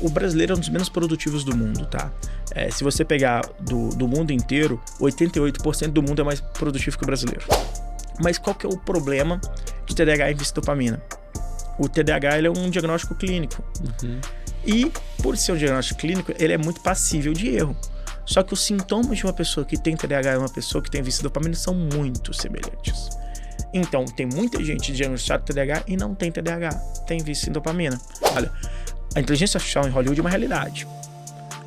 o brasileiro é um dos menos produtivos do mundo, tá? Se você pegar do mundo inteiro, 88% do mundo é mais produtivo que o brasileiro. Mas qual que é o problema de TDAH e vício de dopamina? O TDAH ele é um diagnóstico clínico. E, por ser um diagnóstico clínico, ele é muito passível de erro. Só que os sintomas de uma pessoa que tem TDAH e uma pessoa que tem vício de dopamina são muito semelhantes. Então, tem muita gente diagnosticada TDAH e não tem TDAH, tem vício em dopamina. Olha, a inteligência artificial em Hollywood é uma realidade.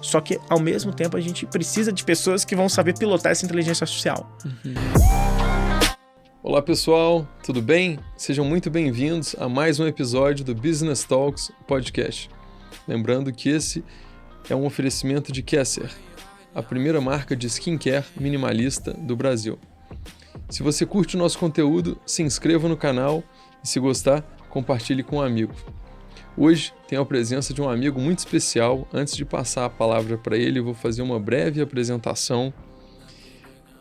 Só que, ao mesmo tempo, a gente precisa de pessoas que vão saber pilotar essa inteligência artificial. Olá pessoal, tudo bem? Sejam muito bem-vindos a mais um episódio do Business Talks Podcast. Lembrando que esse é um oferecimento de Kesser, a primeira marca de skincare minimalista do Brasil. Se você curte o nosso conteúdo, se inscreva no canal e, se gostar, compartilhe com um amigo. Hoje tenho a presença de um amigo muito especial. Antes de passar a palavra para ele, eu vou fazer uma breve apresentação.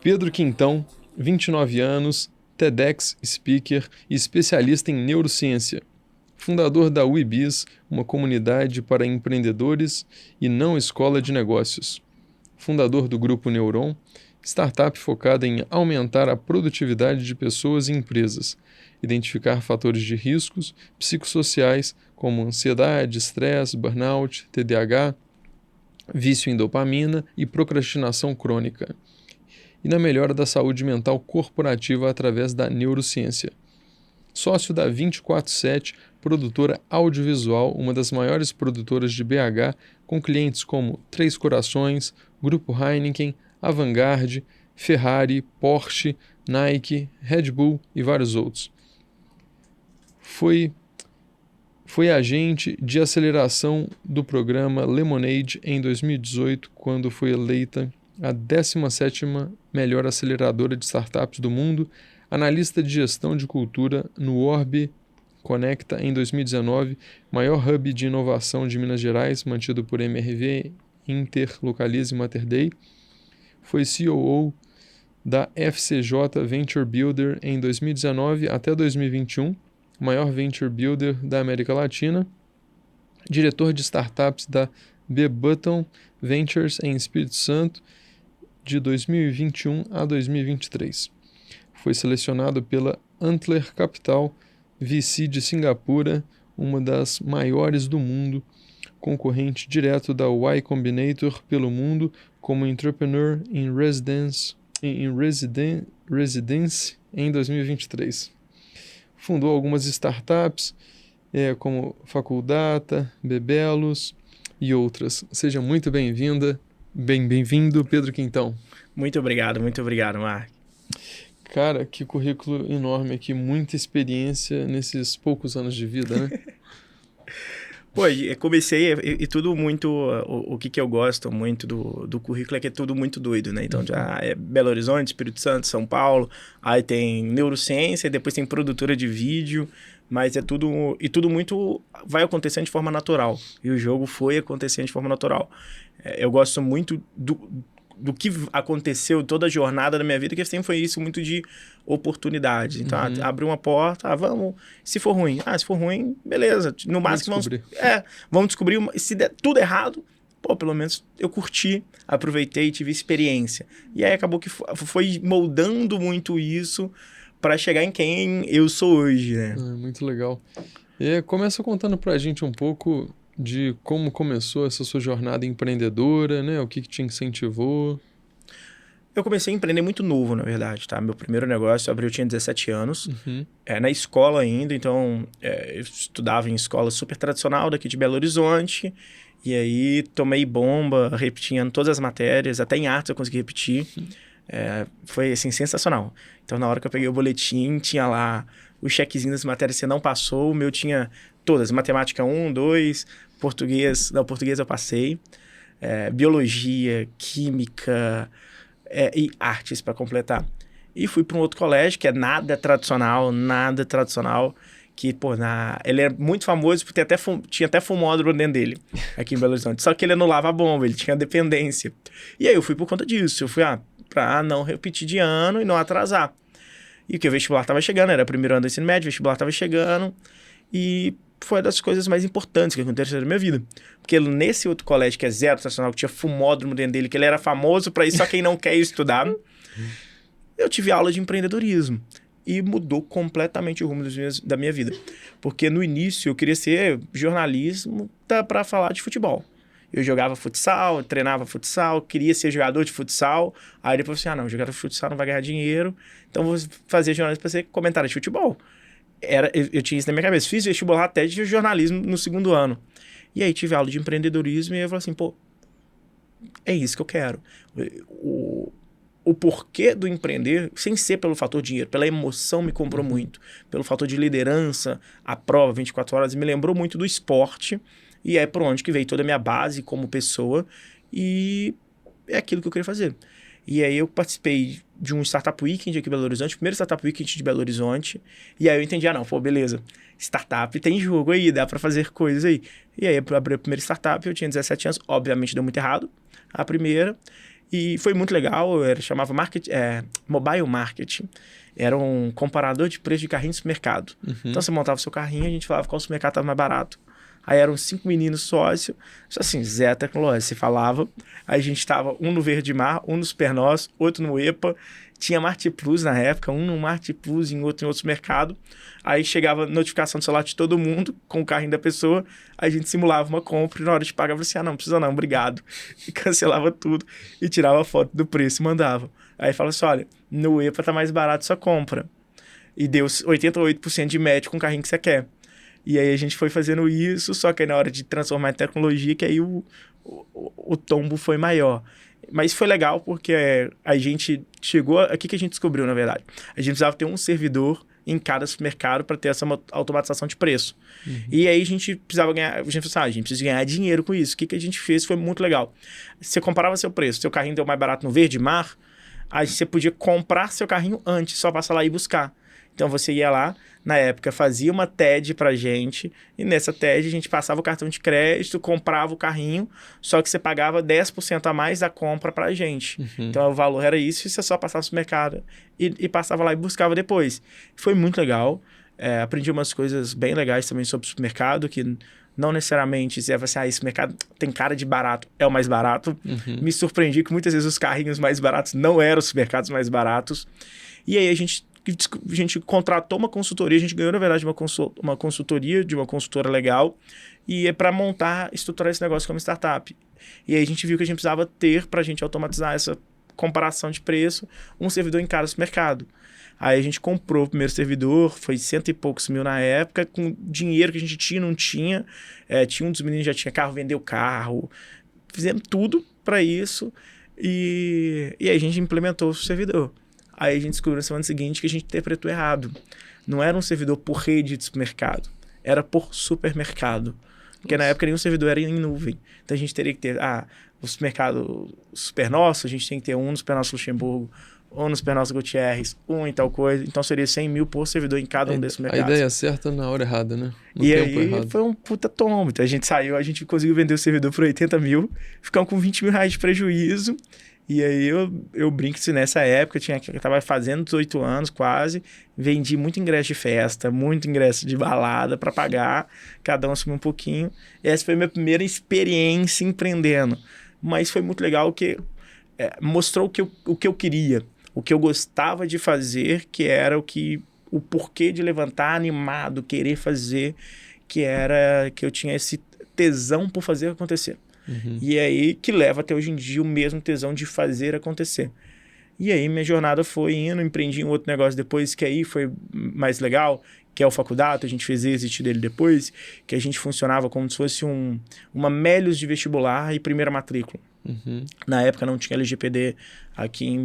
Pedro Quintão, 29 anos, TEDx Speaker e especialista em neurociência. Fundador da WeBiz, uma comunidade para empreendedores e não escola de negócios. Fundador do Grupo Neuron, startup focada em aumentar a produtividade de pessoas e empresas, identificar fatores de riscos psicossociais como ansiedade, estresse, burnout, TDAH, vício em dopamina e procrastinação crônica, e na melhora da saúde mental corporativa através da neurociência. Sócio da 24/7, produtora audiovisual, uma das maiores produtoras de BH, com clientes como Três Corações, Grupo Heineken, Avantgarde, Ferrari, Porsche, Nike, Red Bull e vários outros. Foi agente de aceleração do programa Lemonade em 2018, quando foi eleita a 17ª melhor aceleradora de startups do mundo, analista de gestão de cultura no Orbe Conecta em 2019, maior hub de inovação de Minas Gerais, mantido por MRV, Inter, Localize e Mater Dei. Foi COO da FCJ Venture Builder em 2019 até 2021, maior Venture Builder da América Latina. Diretor de startups da B-Button Ventures em Espírito Santo de 2021 a 2023. Foi selecionado pela Antler Capital, VC de Singapura, uma das maiores do mundo, concorrente direto da Y Combinator pelo mundo, como Entrepreneur in Residence em 2023. Fundou algumas startups, como Faculdata, Bebelos e outras. Seja muito bem-vindo, Pedro Quintão. Muito obrigado, Mark. Cara, que currículo enorme aqui, muita experiência nesses poucos anos de vida, né? Pô, eu comecei e tudo muito... O que eu gosto muito do currículo é que é tudo muito doido, né? Então, já é Belo Horizonte, Espírito Santo, São Paulo, aí tem neurociência, depois tem produtora de vídeo, mas é tudo... E tudo muito vai acontecendo de forma natural. E o jogo foi acontecendo de forma natural. Eu gosto muito do que aconteceu, toda a jornada da minha vida, que sempre foi isso, muito de oportunidades. Então, abriu uma porta, vamos... Se for ruim, beleza. No máximo, vamos descobrir. Se der tudo errado, pelo menos eu curti, aproveitei, tive experiência. E aí acabou que foi moldando muito isso para chegar em quem eu sou hoje, né? Muito legal. E começa contando pra gente um pouco de como começou essa sua jornada empreendedora, né? O que te incentivou? Eu comecei a empreender muito novo, na verdade, tá? Meu primeiro negócio eu tinha 17 anos, na escola ainda, então eu estudava em escola super tradicional daqui de Belo Horizonte, e aí tomei bomba, repetindo todas as matérias, até em artes eu consegui repetir. Foi, assim, sensacional. Então, na hora que eu peguei o boletim, tinha lá o chequezinho das matérias que você não passou, o meu tinha todas, matemática 1, 2, português eu passei, biologia, química e artes para completar. E fui para um outro colégio que é nada tradicional, que, ele é muito famoso por tinha até fumódromo dentro dele, aqui em Belo Horizonte. Só que ele anulava a bomba, ele tinha dependência. E aí eu fui por conta disso, eu fui para não repetir de ano e não atrasar. E que o vestibular estava chegando, era o primeiro ano do ensino médio, o vestibular estava chegando, e foi uma das coisas mais importantes que aconteceram na minha vida. Porque nesse outro colégio, que é zero tradicional, que tinha fumódromo dentro dele, que ele era famoso para isso, só quem não quer estudar, eu tive aula de empreendedorismo. E mudou completamente o rumo da minha vida. Porque no início eu queria ser jornalismo para falar de futebol. Eu jogava futsal, treinava futsal, queria ser jogador de futsal. Aí depois eu falei, não, jogador de futsal não vai ganhar dinheiro, então vou fazer jornalismo para ser comentário de futebol. Eu tinha isso na minha cabeça. Fiz vestibular até de jornalismo no segundo ano. E aí tive aula de empreendedorismo e eu falei assim, pô, é isso que eu quero. O porquê do empreender, sem ser pelo fator dinheiro, pela emoção me comprou muito. Pelo fator de liderança, a prova 24 horas, me lembrou muito do esporte. E é por onde que veio toda a minha base como pessoa. E é aquilo que eu queria fazer. E aí eu participei de um Startup Weekend aqui em Belo Horizonte, o primeiro Startup Weekend de Belo Horizonte. E aí eu entendi, beleza, startup tem jogo aí, dá pra fazer coisas aí. E aí eu abri a primeira startup, eu tinha 17 anos, obviamente deu muito errado, a primeira. E foi muito legal, chamava Mobile Marketing. Era um comparador de preço de carrinho de supermercado. Então você montava o seu carrinho e a gente falava qual supermercado estava mais barato. Aí eram 5 meninos sócios, assim, zero tecnologia, se falava. Aí a gente estava um no Verde Mar, um no Supernós, outro no EPA. Tinha Marte Plus na época, um no Marte Plus e outro em outro mercado. Aí chegava notificação do celular de todo mundo, com o carrinho da pessoa. Aí a gente simulava uma compra e na hora de pagar, eu falava assim, não precisa não, obrigado. E cancelava tudo e tirava a foto do preço e mandava. Aí falava assim, olha, no EPA tá mais barato sua compra. E deu 88% de match com o carrinho que você quer. E aí a gente foi fazendo isso, só que aí na hora de transformar em tecnologia, que aí o tombo foi maior. Mas foi legal porque a gente chegou... O que a gente descobriu, na verdade? A gente precisava ter um servidor em cada supermercado para ter essa automatização de preço. E aí a gente precisava ganhar... A gente pensou, a gente precisa ganhar dinheiro com isso. O que a gente fez foi muito legal. Você comparava seu preço, seu carrinho deu mais barato no Verde Mar, aí você podia comprar seu carrinho antes, só passar lá e buscar. Então você ia lá, na época fazia uma TED pra gente, e nessa TED a gente passava o cartão de crédito, comprava o carrinho, só que você pagava 10% a mais da compra pra gente. Então o valor era isso, e você só passava no supermercado e passava lá e buscava depois. Foi muito legal, aprendi umas coisas bem legais também sobre o supermercado, que não necessariamente você vai assim, esse mercado tem cara de barato, é o mais barato. Me surpreendi que muitas vezes os carrinhos mais baratos não eram os mercados mais baratos. E aí a gente contratou uma consultoria, a gente ganhou, na verdade, uma consultoria de uma consultora legal, e é para estruturar esse negócio como startup. E aí a gente viu que a gente precisava ter, para a gente automatizar essa comparação de preço, um servidor em cada supermercado. Aí a gente comprou o primeiro servidor, foi 100 e poucos mil na época, com dinheiro que a gente tinha, não tinha. Tinha um dos meninos que já tinha carro, vendeu carro. Fizemos tudo para isso e aí a gente implementou o servidor. Aí a gente descobriu na semana seguinte que a gente interpretou errado. Não era um servidor por rede de supermercado, era por supermercado. Porque na época nenhum servidor era em nuvem. Então a gente teria que ter o supermercado Super Nosso, a gente tem que ter um no Super Nosso Luxemburgo, um no Super Nosso Gutierrez, um em tal coisa. Então seria 100 mil por servidor em cada um desses mercados. A ideia certa na hora errada, né? No e tempo aí errado. Foi um puta tombo. Então a gente saiu, a gente conseguiu vender o servidor por 80 mil, ficamos com 20 mil reais de prejuízo. E aí eu brinco que nessa época eu tava fazendo 18 anos quase, vendi muito ingresso de festa, muito ingresso de balada para pagar, cada um assumiu um pouquinho. E essa foi a minha primeira experiência empreendendo. Mas foi muito legal que mostrou o que eu queria, o que eu gostava de fazer, que era o porquê de levantar animado, querer fazer, que era que eu tinha esse tesão por fazer acontecer. E aí que leva até hoje em dia o mesmo tesão de fazer acontecer. E aí minha jornada foi indo, empreendi um outro negócio depois, que aí foi mais legal, que é o Faculdade. A gente fez exit dele depois, que a gente funcionava como se fosse uma Melius de vestibular e primeira matrícula. Na época não tinha LGPD aqui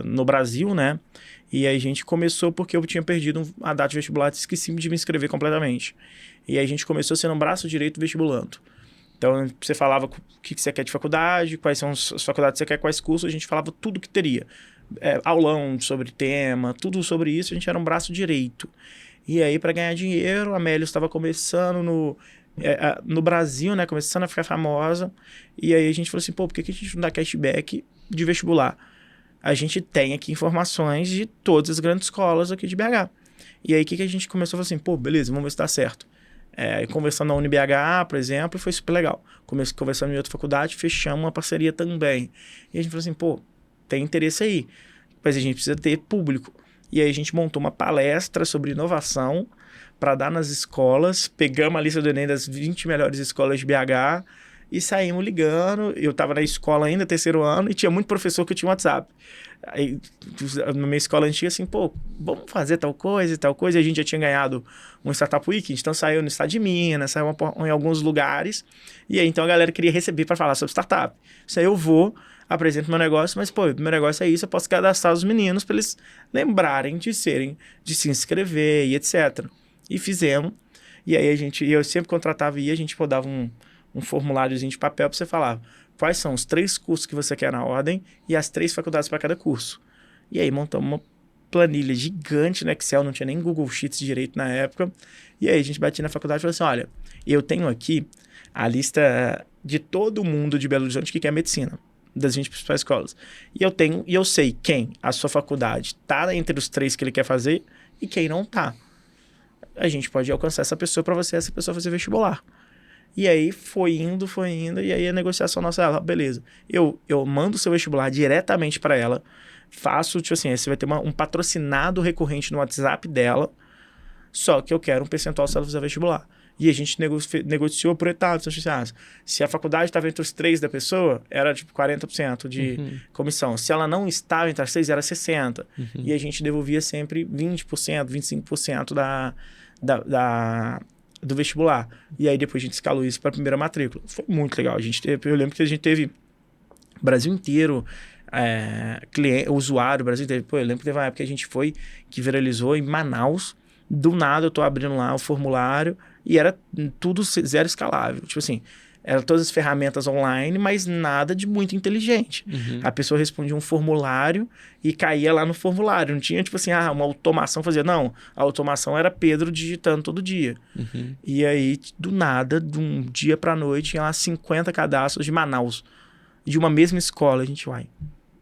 no Brasil, né? E aí a gente começou porque eu tinha perdido a data de vestibular, esqueci de me inscrever completamente. E aí a gente começou sendo um braço direito vestibulando. Então, você falava o que você quer de faculdade, quais são as faculdades que você quer, quais cursos, a gente falava tudo que teria. Aulão sobre tema, tudo sobre isso, a gente era um braço direito. E aí, para ganhar dinheiro, a Melius estava começando no Brasil, né? Começando a ficar famosa. E aí a gente falou assim, por que a gente não dá cashback de vestibular? A gente tem aqui informações de todas as grandes escolas aqui de BH. E aí, o que a gente começou a falar assim, beleza, vamos ver se dá certo. Conversando na UniBH, por exemplo, foi super legal. Conversando em outra faculdade, fechamos uma parceria também. E a gente falou assim, pô, tem interesse aí, mas a gente precisa ter público. E aí a gente montou uma palestra sobre inovação para dar nas escolas, pegamos a lista do Enem das 20 melhores escolas de BH e saímos ligando. Eu estava na escola ainda, terceiro ano, e tinha muito professor que tinha um WhatsApp. Aí, na minha escola antiga, assim, pô, vamos fazer tal coisa e tal coisa. E a gente já tinha ganhado um Startup Week, então saiu no estado de Minas, saiu em alguns lugares. E aí, então, a galera queria receber para falar sobre startup. Isso aí eu vou, apresento meu negócio, mas, pô, meu negócio é isso, eu posso cadastrar os meninos para eles lembrarem de se inscrever e etc. E fizemos. E aí, eu sempre contratava e a gente dava um formuláriozinho de papel para você falar quais são os 3 cursos que você quer na ordem e as 3 faculdades para cada curso. E aí montamos uma planilha gigante no Excel, não tinha nem Google Sheets direito na época. E aí a gente batia na faculdade e falou assim, olha, eu tenho aqui a lista de todo mundo de Belo Horizonte que quer medicina, das 20 principais escolas. E eu sei quem a sua faculdade está entre os 3 que ele quer fazer e quem não está. A gente pode alcançar essa pessoa para essa pessoa fazer vestibular. E aí foi indo, e aí a negociação nossa, ela, beleza, eu mando o seu vestibular diretamente para ela, faço, tipo assim, você vai ter um patrocinado recorrente no WhatsApp dela, só que eu quero um percentual se ela fizer vestibular. E a gente negociou por etapas, então, assim, se a faculdade estava entre os 3 da pessoa, era tipo 40% de comissão. Se ela não estava entre as 3, era 60%. E a gente devolvia sempre 20%, 25% do vestibular. E aí depois a gente escalou isso para a primeira matrícula. Foi muito legal. Eu lembro que a gente teve Brasil inteiro, usuário, Brasil inteiro. Pô, eu lembro que teve uma época que a gente que viralizou em Manaus. Do nada eu tô abrindo lá o formulário e era tudo zero escalável. Tipo assim, eram todas as ferramentas online, mas nada de muito inteligente. A pessoa respondia um formulário e caía lá no formulário. Não tinha, tipo assim, uma automação fazia. Não, a automação era Pedro digitando todo dia. E aí, do nada, de um dia pra noite, tinha lá 50 cadastros de Manaus. De uma mesma escola. A gente, o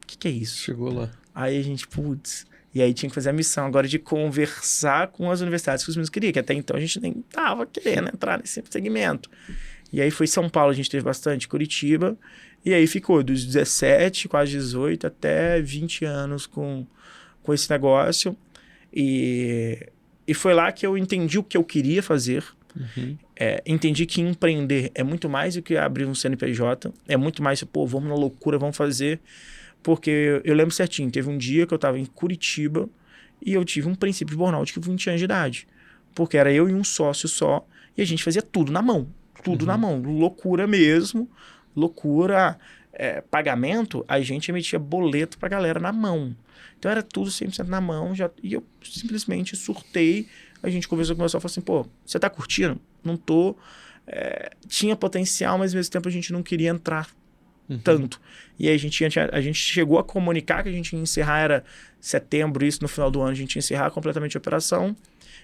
que é isso? Chegou lá. Aí a gente, putz... E aí tinha que fazer a missão agora de conversar com as universidades que os meninos queriam, que até então a gente nem tava querendo entrar nesse segmento. E aí foi São Paulo, a gente teve bastante, Curitiba, e aí ficou dos 17, quase 18, até 20 anos com esse negócio. E foi lá que eu entendi o que eu queria fazer. Entendi que empreender é muito mais do que abrir um CNPJ, é muito mais, vamos na loucura, vamos fazer... Porque eu lembro certinho, teve um dia que eu estava em Curitiba e eu tive um princípio de burnout com 20 anos de idade. Porque era eu e um sócio só e a gente fazia tudo na mão. Tudo na mão. Loucura mesmo. Loucura. Pagamento, a gente emitia boleto pra galera na mão. Então era tudo 100% na mão. E eu simplesmente surtei. A gente conversou com o meu sócio e falou assim, você tá curtindo? Não tô. Tinha potencial, mas ao mesmo tempo a gente não queria entrar tanto. E aí a gente chegou a comunicar que a gente ia encerrar, era setembro, isso no final do ano, a gente ia encerrar completamente a operação.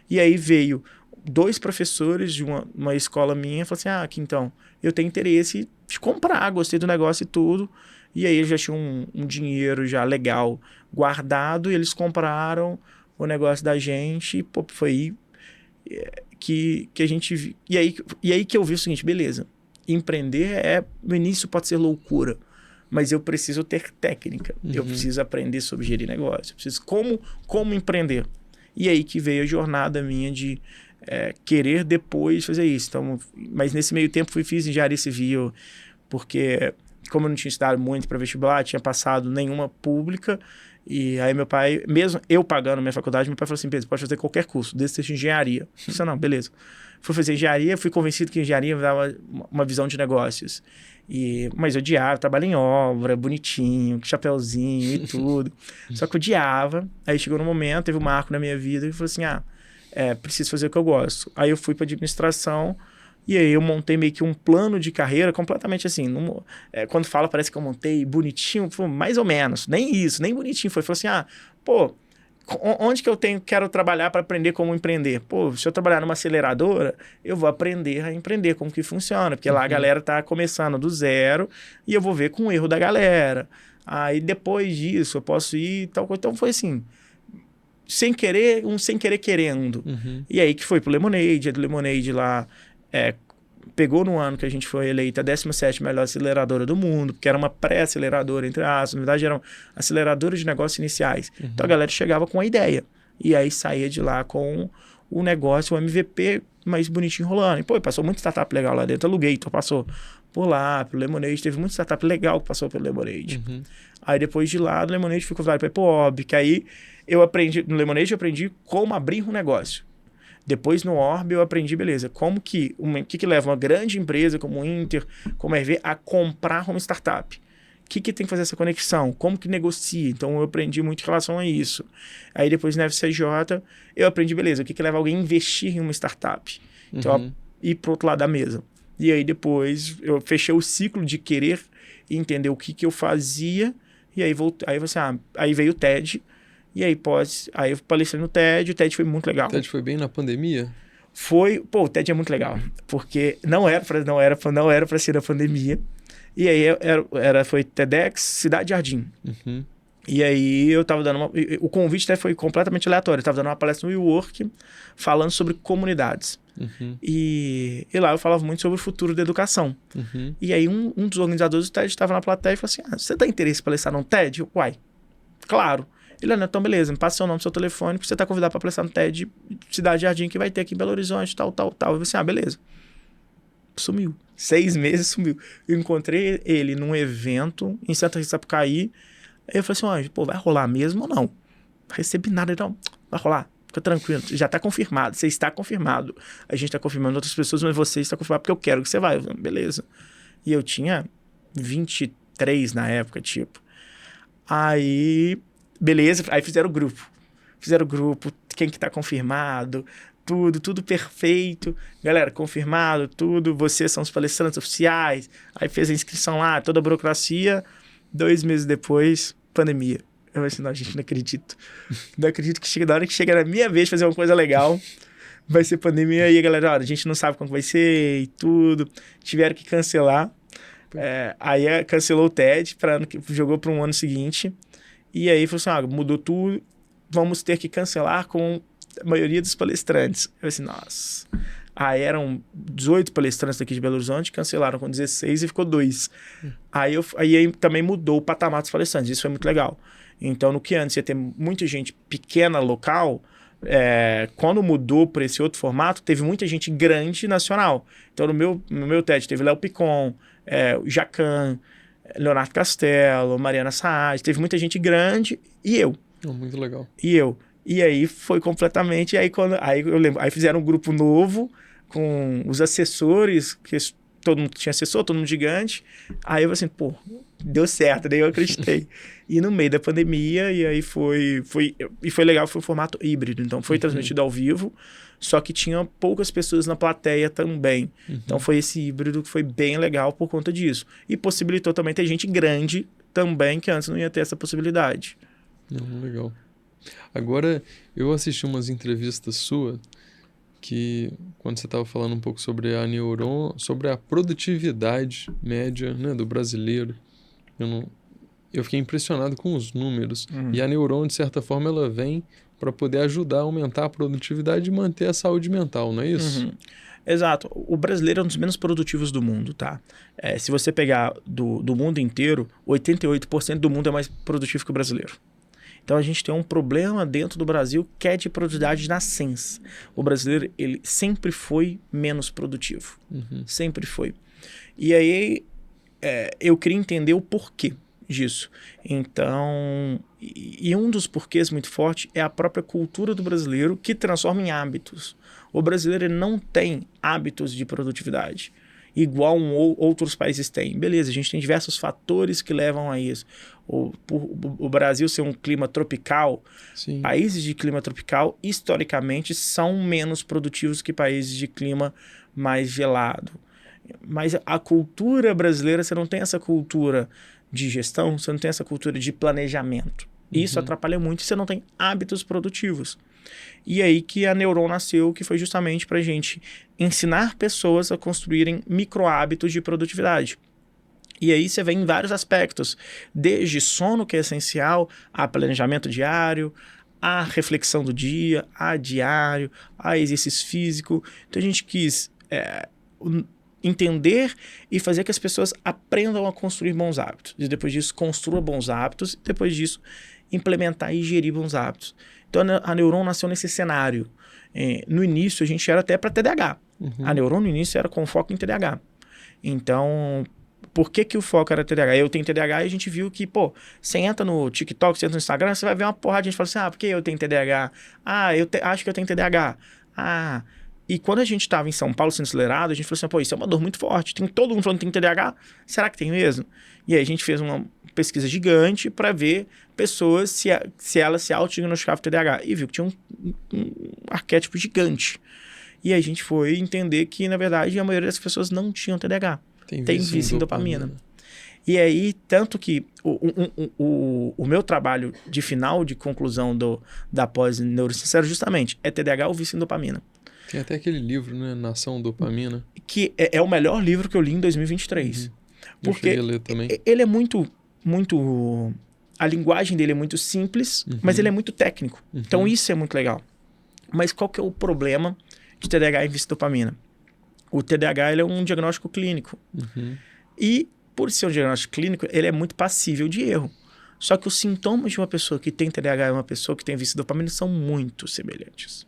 E aí veio 2 professores de uma escola minha e falaram assim, aqui então, eu tenho interesse de comprar, gostei do negócio e tudo. E aí eles já tinham um dinheiro já legal guardado e eles compraram o negócio da gente e foi aí que a gente... E aí que eu vi o seguinte, beleza, empreender no início pode ser loucura, mas eu preciso ter técnica, eu preciso aprender sobre gerir negócio, eu preciso como empreender. E aí que veio a jornada minha de querer depois fazer isso. Então, mas nesse meio tempo fiz engenharia civil, porque como eu não tinha estudado muito para vestibular, tinha passado nenhuma pública, e aí meu pai, mesmo eu pagando minha faculdade, meu pai falou assim, Pedro, pode fazer qualquer curso, desde que seja engenharia. Eu disse, não, beleza. Fui fazer engenharia, fui convencido que engenharia me dava uma visão de negócios. Mas eu odiava, trabalho em obra, bonitinho, com chapeuzinho e tudo. Só que eu odiava. Aí chegou no momento, teve um marco na minha vida, e falou assim, preciso fazer o que eu gosto. Aí eu fui para administração, e aí eu montei meio que um plano de carreira completamente assim. Quando fala, parece que eu montei bonitinho, mais ou menos. Nem isso, nem bonitinho. Falou assim, onde que eu quero trabalhar para aprender como empreender? Se eu trabalhar numa aceleradora, eu vou aprender a empreender, como que funciona. Porque lá a galera tá começando do zero e eu vou ver com o erro da galera. Aí depois disso eu posso ir tal coisa. Então foi assim, sem querer querendo. E aí que foi pro Lemonade, a do Lemonade lá pegou no ano que a gente foi eleita a 17ª melhor aceleradora do mundo, porque era uma pré-aceleradora, entre aspas, na verdade eram aceleradoras de negócios iniciais. Então a galera chegava com a ideia, e aí saía de lá com o negócio, o MVP mais bonitinho rolando. E pô, passou muito startup legal lá dentro, a Lugator passou por lá, pelo Lemonade, teve muito startup legal que passou pelo Lemonade. Aí depois de lá, do Lemonade fui convidado para ir pro Orb, que aí eu aprendi, no Lemonade eu aprendi como abrir um negócio. Depois no Orb eu aprendi, beleza, como que leva uma grande empresa como o Inter, como a RV, a comprar uma startup. O que tem que fazer essa conexão? Como que negocia? Então eu aprendi muito em relação a isso. Aí depois na FCJ eu aprendi, beleza, o que leva alguém a investir em uma startup. Então ir pro outro lado da mesa. E aí depois eu fechei o ciclo de querer entender o que eu fazia, e aí aí veio o TED. E aí, aí eu palestrei no TED, o TED foi muito legal. O TED foi bem na pandemia? O TED é muito legal, porque não era para ser na pandemia. E aí foi TEDx Cidade Jardim. E aí eu tava dando o convite até foi completamente aleatório. Eu tava dando uma palestra no WeWork falando sobre comunidades. E lá eu falava muito sobre o futuro da educação. E aí um dos organizadores do TED estava na plateia e falou assim, você tem interesse em palestrar no TED? Uai, claro. Ele, então beleza, me passa seu nome, seu telefone, porque você tá convidado para palestrar no TED Cidade Jardim, que vai ter aqui em Belo Horizonte, tal. Eu falei assim, beleza. Sumiu. 6 meses sumiu. Eu encontrei ele num evento em Santa Rita Sapucaí. Aí eu falei assim, vai rolar mesmo ou não? Não recebi nada, não. Vai rolar. Fica tranquilo, já tá confirmado. Você está confirmado. A gente tá confirmando outras pessoas, mas você está confirmado porque eu quero que você vai. Eu falei, beleza. E eu tinha 23 na época, tipo. Aí... beleza, aí fizeram o grupo, quem que tá confirmado, tudo perfeito, galera, confirmado, tudo, vocês são os palestrantes oficiais, aí fez a inscrição lá, toda a burocracia, 2 meses depois, pandemia. Eu falei assim, não, gente, não acredito que da hora que chega na minha vez de fazer uma coisa legal, vai ser pandemia, e a galera, a gente não sabe como vai ser e tudo, tiveram que cancelar, aí cancelou o TED, jogou para um ano seguinte. E aí falou assim, mudou tudo, vamos ter que cancelar com a maioria dos palestrantes. Eu falei assim, nossa. Aí eram 18 palestrantes daqui de Belo Horizonte, cancelaram com 16 e ficou 2. Aí também mudou o patamar dos palestrantes, isso foi muito legal. Então, no que antes ia ter muita gente pequena, local, quando mudou para esse outro formato, teve muita gente grande nacional. Então, no meu TED teve Léo Picon, o Jacan, Leonardo Castelo, Mariana Saad, teve muita gente grande e eu. Muito legal. E aí foi completamente... Aí eu lembro, aí fizeram um grupo novo com os assessores, que todo mundo tinha assessor, todo mundo gigante. Aí eu falei assim, deu certo, daí eu acreditei. E no meio da pandemia, e aí foi legal, foi um formato híbrido. Então foi transmitido ao vivo, só que tinha poucas pessoas na plateia também. Então foi esse híbrido que foi bem legal por conta disso. E possibilitou também ter gente grande também, que antes não ia ter essa possibilidade. Legal. Agora, eu assisti umas entrevistas suas que, quando você estava falando um pouco sobre a Neuron, sobre a produtividade média, né, do brasileiro, eu fiquei impressionado com os números. E a Neuron, de certa forma, ela vem para poder ajudar a aumentar a produtividade e manter a saúde mental, não é isso? Exato. O brasileiro é um dos menos produtivos do mundo, tá? Se você pegar do mundo inteiro, 88% do mundo é mais produtivo que o brasileiro. Então a gente tem um problema dentro do Brasil que é de produtividade de nascença. O brasileiro, ele sempre foi menos produtivo. Sempre foi. E aí eu queria entender o porquê disso. Então, e um dos porquês muito forte é a própria cultura do brasileiro que transforma em hábitos. O brasileiro não tem hábitos de produtividade igual outros países têm. Beleza, a gente tem diversos fatores que levam a isso. O Brasil ser um clima tropical, Sim. Países de clima tropical, historicamente, são menos produtivos que países de clima mais gelado. Mas a cultura brasileira, você não tem essa cultura de gestão, você não tem essa cultura de planejamento. Isso atrapalha muito e você não tem hábitos produtivos. E aí que a Neuron nasceu, que foi justamente para a gente ensinar pessoas a construírem micro-hábitos de produtividade. E aí você vê em vários aspectos, desde sono, que é essencial, a planejamento diário, a reflexão do dia, a diário, a exercício físico. Então a gente quis entender e fazer que as pessoas aprendam a construir bons hábitos. E depois disso, construa bons hábitos. E depois disso, implementar e gerir bons hábitos. Então a Neuron nasceu nesse cenário. No início, a gente era até para TDAH. A Neuron, no início, era com foco em TDAH. Então, por que o foco era TDAH? Eu tenho TDAH e a gente viu que, você entra no TikTok, você entra no Instagram, você vai ver uma porrada de gente falando assim, por que eu tenho TDAH? Acho que eu tenho TDAH. E quando a gente estava em São Paulo sendo acelerado, a gente falou assim, isso é uma dor muito forte. Tem todo mundo falando que tem TDAH. Será que tem mesmo? E aí a gente fez uma pesquisa gigante para ver pessoas se elas se autodiagnosticavam TDAH. E viu que tinha um arquétipo gigante. E aí a gente foi entender que, na verdade, a maioria das pessoas não tinham TDAH. Tem vício em dopamina. E aí, tanto que o meu trabalho de final, de conclusão da pós-neurociência era justamente TDAH ou vício em dopamina. Tem até aquele livro, né? Nação Dopamina. Que é o melhor livro que eu li em 2023. Porque eu ler também. Ele é muito... A linguagem dele é muito simples, mas ele é muito técnico. Então isso é muito legal. Mas qual que é o problema de TDAH e vício em dopamina? O TDAH ele é um diagnóstico clínico. E, por ser um diagnóstico clínico, ele é muito passível de erro. Só que os sintomas de uma pessoa que tem TDAH e uma pessoa que tem vício em dopamina são muito semelhantes.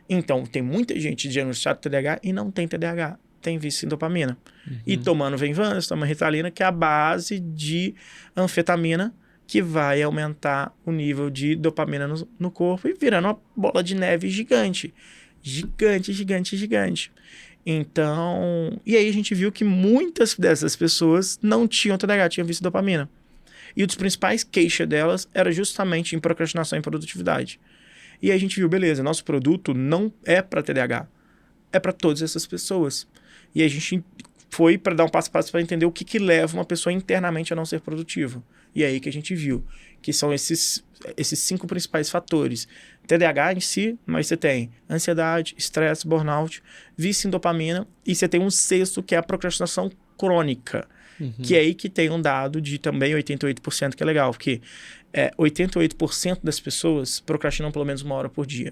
Então, tem muita gente diagnosticada TDAH e não tem TDAH, tem vício em dopamina. E tomando Venvanse, tomando Ritalina, que é a base de anfetamina, que vai aumentar o nível de dopamina no corpo e virando uma bola de neve gigante. Gigante. Então, e aí a gente viu que muitas dessas pessoas não tinham TDAH, tinham vício em dopamina. E um dos principais queixas delas era justamente em procrastinação e produtividade. E aí a gente viu, beleza, nosso produto não é para TDAH, é para todas essas pessoas. E a gente foi para dar um passo a passo para entender o que leva uma pessoa internamente a não ser produtiva. E aí que a gente viu que são esses 5 principais fatores. TDAH em si, mas você tem ansiedade, estresse, burnout, vício em dopamina e você tem um 6º que é a procrastinação crônica. Que é aí que tem um dado de também 88%, que é legal, porque 88% das pessoas procrastinam pelo menos 1 hora por dia.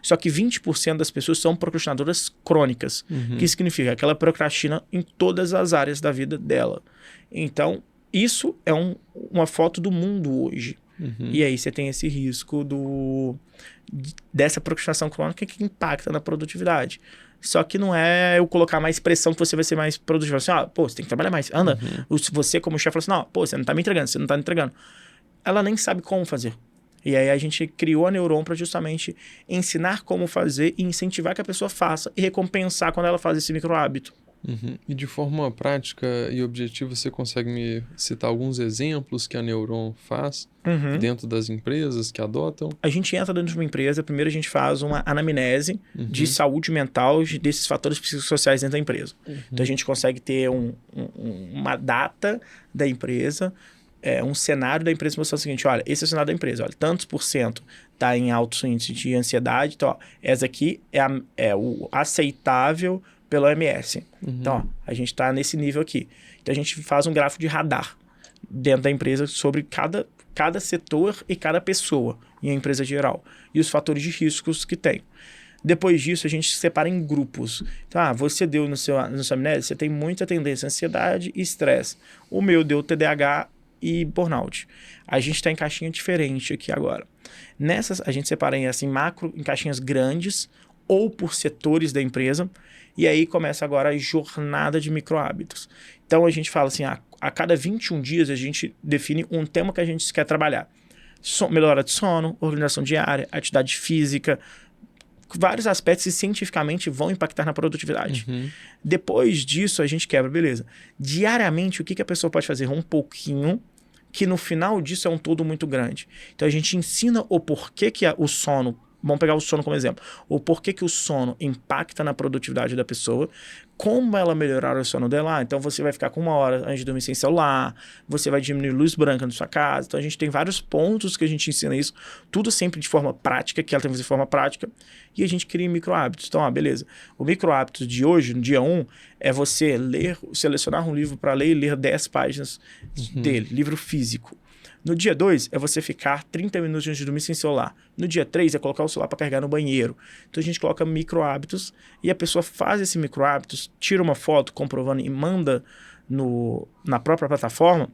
Só que 20% das pessoas são procrastinadoras crônicas, que significa que ela procrastina em todas as áreas da vida dela. Então, isso é uma foto do mundo hoje. E aí você tem esse risco dessa procrastinação crônica que impacta na produtividade. Só que não é eu colocar mais pressão que você vai ser mais produtivo. Assim, você tem que trabalhar mais. Anda. Você como chefe fala assim, você não tá me entregando, você não tá me entregando. Ela nem sabe como fazer. E aí a gente criou a Neuron para justamente ensinar como fazer e incentivar que a pessoa faça e recompensar quando ela faz esse micro hábito. E de forma prática e objetiva, você consegue me citar alguns exemplos que a Neuron faz dentro das empresas que adotam? A gente entra dentro de uma empresa, primeiro a gente faz uma anamnese de saúde mental desses fatores psicossociais dentro da empresa. Então a gente consegue ter uma data da empresa, um cenário da empresa mostrando o seguinte, olha, esse é o cenário da empresa, olha, tantos % está em alto índice de ansiedade, então, essa aqui é o aceitável pela OMS. Então, a gente está nesse nível aqui. Então, a gente faz um gráfico de radar dentro da empresa sobre cada setor e cada pessoa em a empresa geral. E os fatores de riscos que tem. Depois disso, a gente se separa em grupos. Então, você deu no seu amnésia, você tem muita tendência a ansiedade e estresse. O meu deu TDAH e burnout. A gente está em caixinha diferente aqui agora. Nessas, a gente separa em caixinhas grandes ou por setores da empresa. E aí começa agora a jornada de micro-hábitos. Então a gente fala assim, a cada 21 dias a gente define um tema que a gente quer trabalhar. Melhora de sono, organização diária, atividade física, vários aspectos que cientificamente vão impactar na produtividade. Depois disso a gente quebra, beleza. Diariamente o que a pessoa pode fazer? Um pouquinho, que no final disso é um todo muito grande. Então a gente ensina o porquê que o sono, vamos pegar o sono como exemplo, o porquê que o sono impacta na produtividade da pessoa, como ela melhorar o sono dela. Então você vai ficar com 1 hora antes de dormir sem celular, você vai diminuir luz branca na sua casa. Então a gente tem vários pontos que a gente ensina isso, tudo sempre de forma prática, que ela tem que fazer de forma prática, e a gente cria micro hábitos. Então, beleza. O micro hábito de hoje, no dia 1, é você selecionar um livro para ler e ler 10 páginas dele, livro físico. No dia 2, é você ficar 30 minutos antes de dormir sem celular. No dia 3, é colocar o celular para carregar no banheiro. Então, a gente coloca micro hábitos e a pessoa faz esse micro hábitos, tira uma foto comprovando e manda na própria plataforma.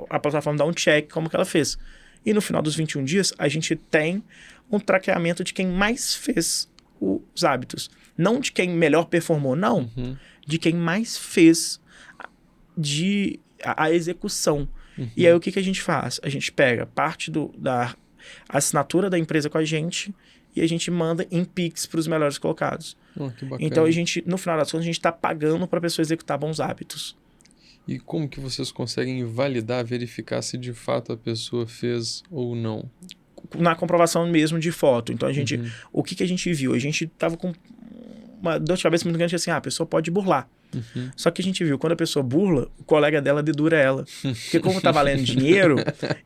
A plataforma dá um check como que ela fez. E no final dos 21 dias, a gente tem um traqueamento de quem mais fez os hábitos. Não de quem melhor performou, não. De quem mais fez a execução. E aí, o que a gente faz? A gente pega parte da assinatura da empresa com a gente e a gente manda em Pix para os melhores colocados. Que bacana. Então, no final das contas, a gente está pagando para a pessoa executar bons hábitos. E como que vocês conseguem validar, verificar se de fato a pessoa fez ou não? Na comprovação mesmo de foto. Então, o que a gente viu? A gente estava com uma dor de cabeça muito grande, assim, a pessoa pode burlar. Só que a gente viu, quando a pessoa burla, o colega dela dedura ela. Porque como tá valendo dinheiro,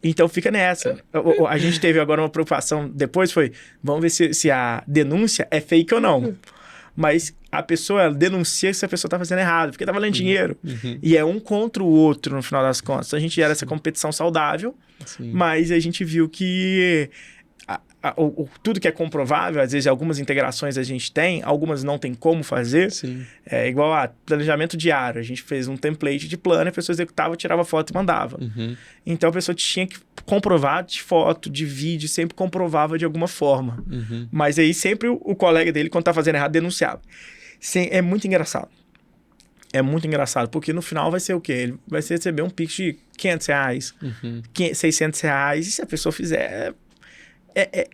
então fica nessa. A gente teve agora uma preocupação, depois vamos ver se a denúncia é fake ou não. Mas a pessoa ela denuncia se a pessoa tá fazendo errado, porque tá valendo dinheiro. E é um contra o outro, no final das contas. A gente gera essa competição saudável, mas a gente viu que tudo que é comprovável, às vezes algumas integrações a gente tem, algumas não tem como fazer. É igual a planejamento diário. A gente fez um template de plano, a pessoa executava, tirava foto e mandava. Então a pessoa tinha que comprovar de foto, de vídeo, sempre comprovava de alguma forma. Mas aí sempre o colega dele, quando tá fazendo errado, denunciava. É muito engraçado. É muito engraçado, porque no final vai ser o quê? Ele vai receber um Pix de R$500, R$600, e se a pessoa fizer...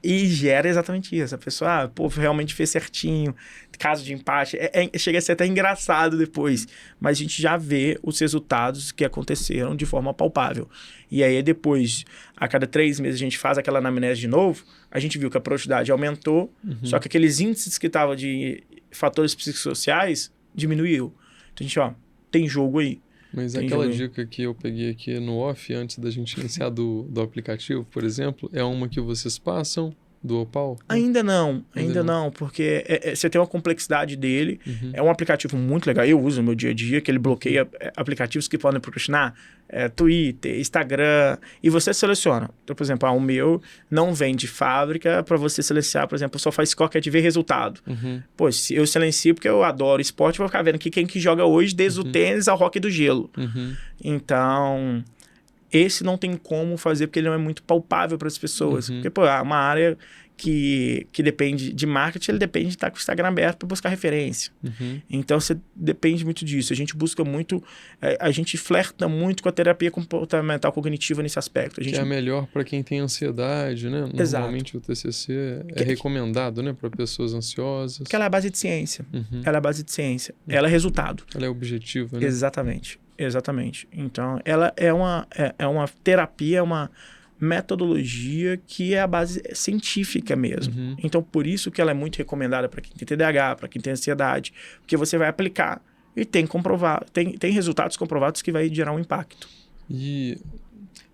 e gera exatamente isso. A pessoa, realmente fez certinho. Caso de empate, chega a ser até engraçado depois. Mas a gente já vê os resultados que aconteceram de forma palpável. E aí depois, a cada 3 meses, a gente faz aquela anamnese de novo. A gente viu que a produtividade aumentou, só que aqueles índices que estavam de fatores psicossociais diminuiu. Então a gente, tem jogo aí. Mas aquela dica que eu peguei aqui no off, antes da gente iniciar do aplicativo, por exemplo, é uma que vocês passam do Opal? Ainda não, porque você tem uma complexidade dele. É um aplicativo muito legal. Eu uso no meu dia a dia, que ele bloqueia aplicativos que podem procrastinar, Twitter, Instagram, e você seleciona. Então, por exemplo, o meu não vem de fábrica para você selecionar, por exemplo, só faz score que é de ver resultado. Se eu silencio porque eu adoro esporte, eu vou ficar vendo quem que joga hoje, desde o tênis ao hóquei do gelo. Então... esse não tem como fazer, porque ele não é muito palpável para as pessoas. Porque, uma área que depende de marketing, ele depende de estar com o Instagram aberto para buscar referência. Então, você depende muito disso. A gente busca muito, a gente flerta muito com a terapia comportamental cognitiva nesse aspecto. Que é melhor para quem tem ansiedade, né? Normalmente o TCC é recomendado, né, para pessoas ansiosas. Porque ela é a base de ciência. Ela é a base de ciência. Ela é resultado. Ela é objetiva, né? Exatamente. Então, ela é uma terapia, é uma metodologia que é a base científica mesmo. Então, por isso que ela é muito recomendada para quem tem TDAH, para quem tem ansiedade, porque você vai aplicar e tem resultados comprovados que vai gerar um impacto. E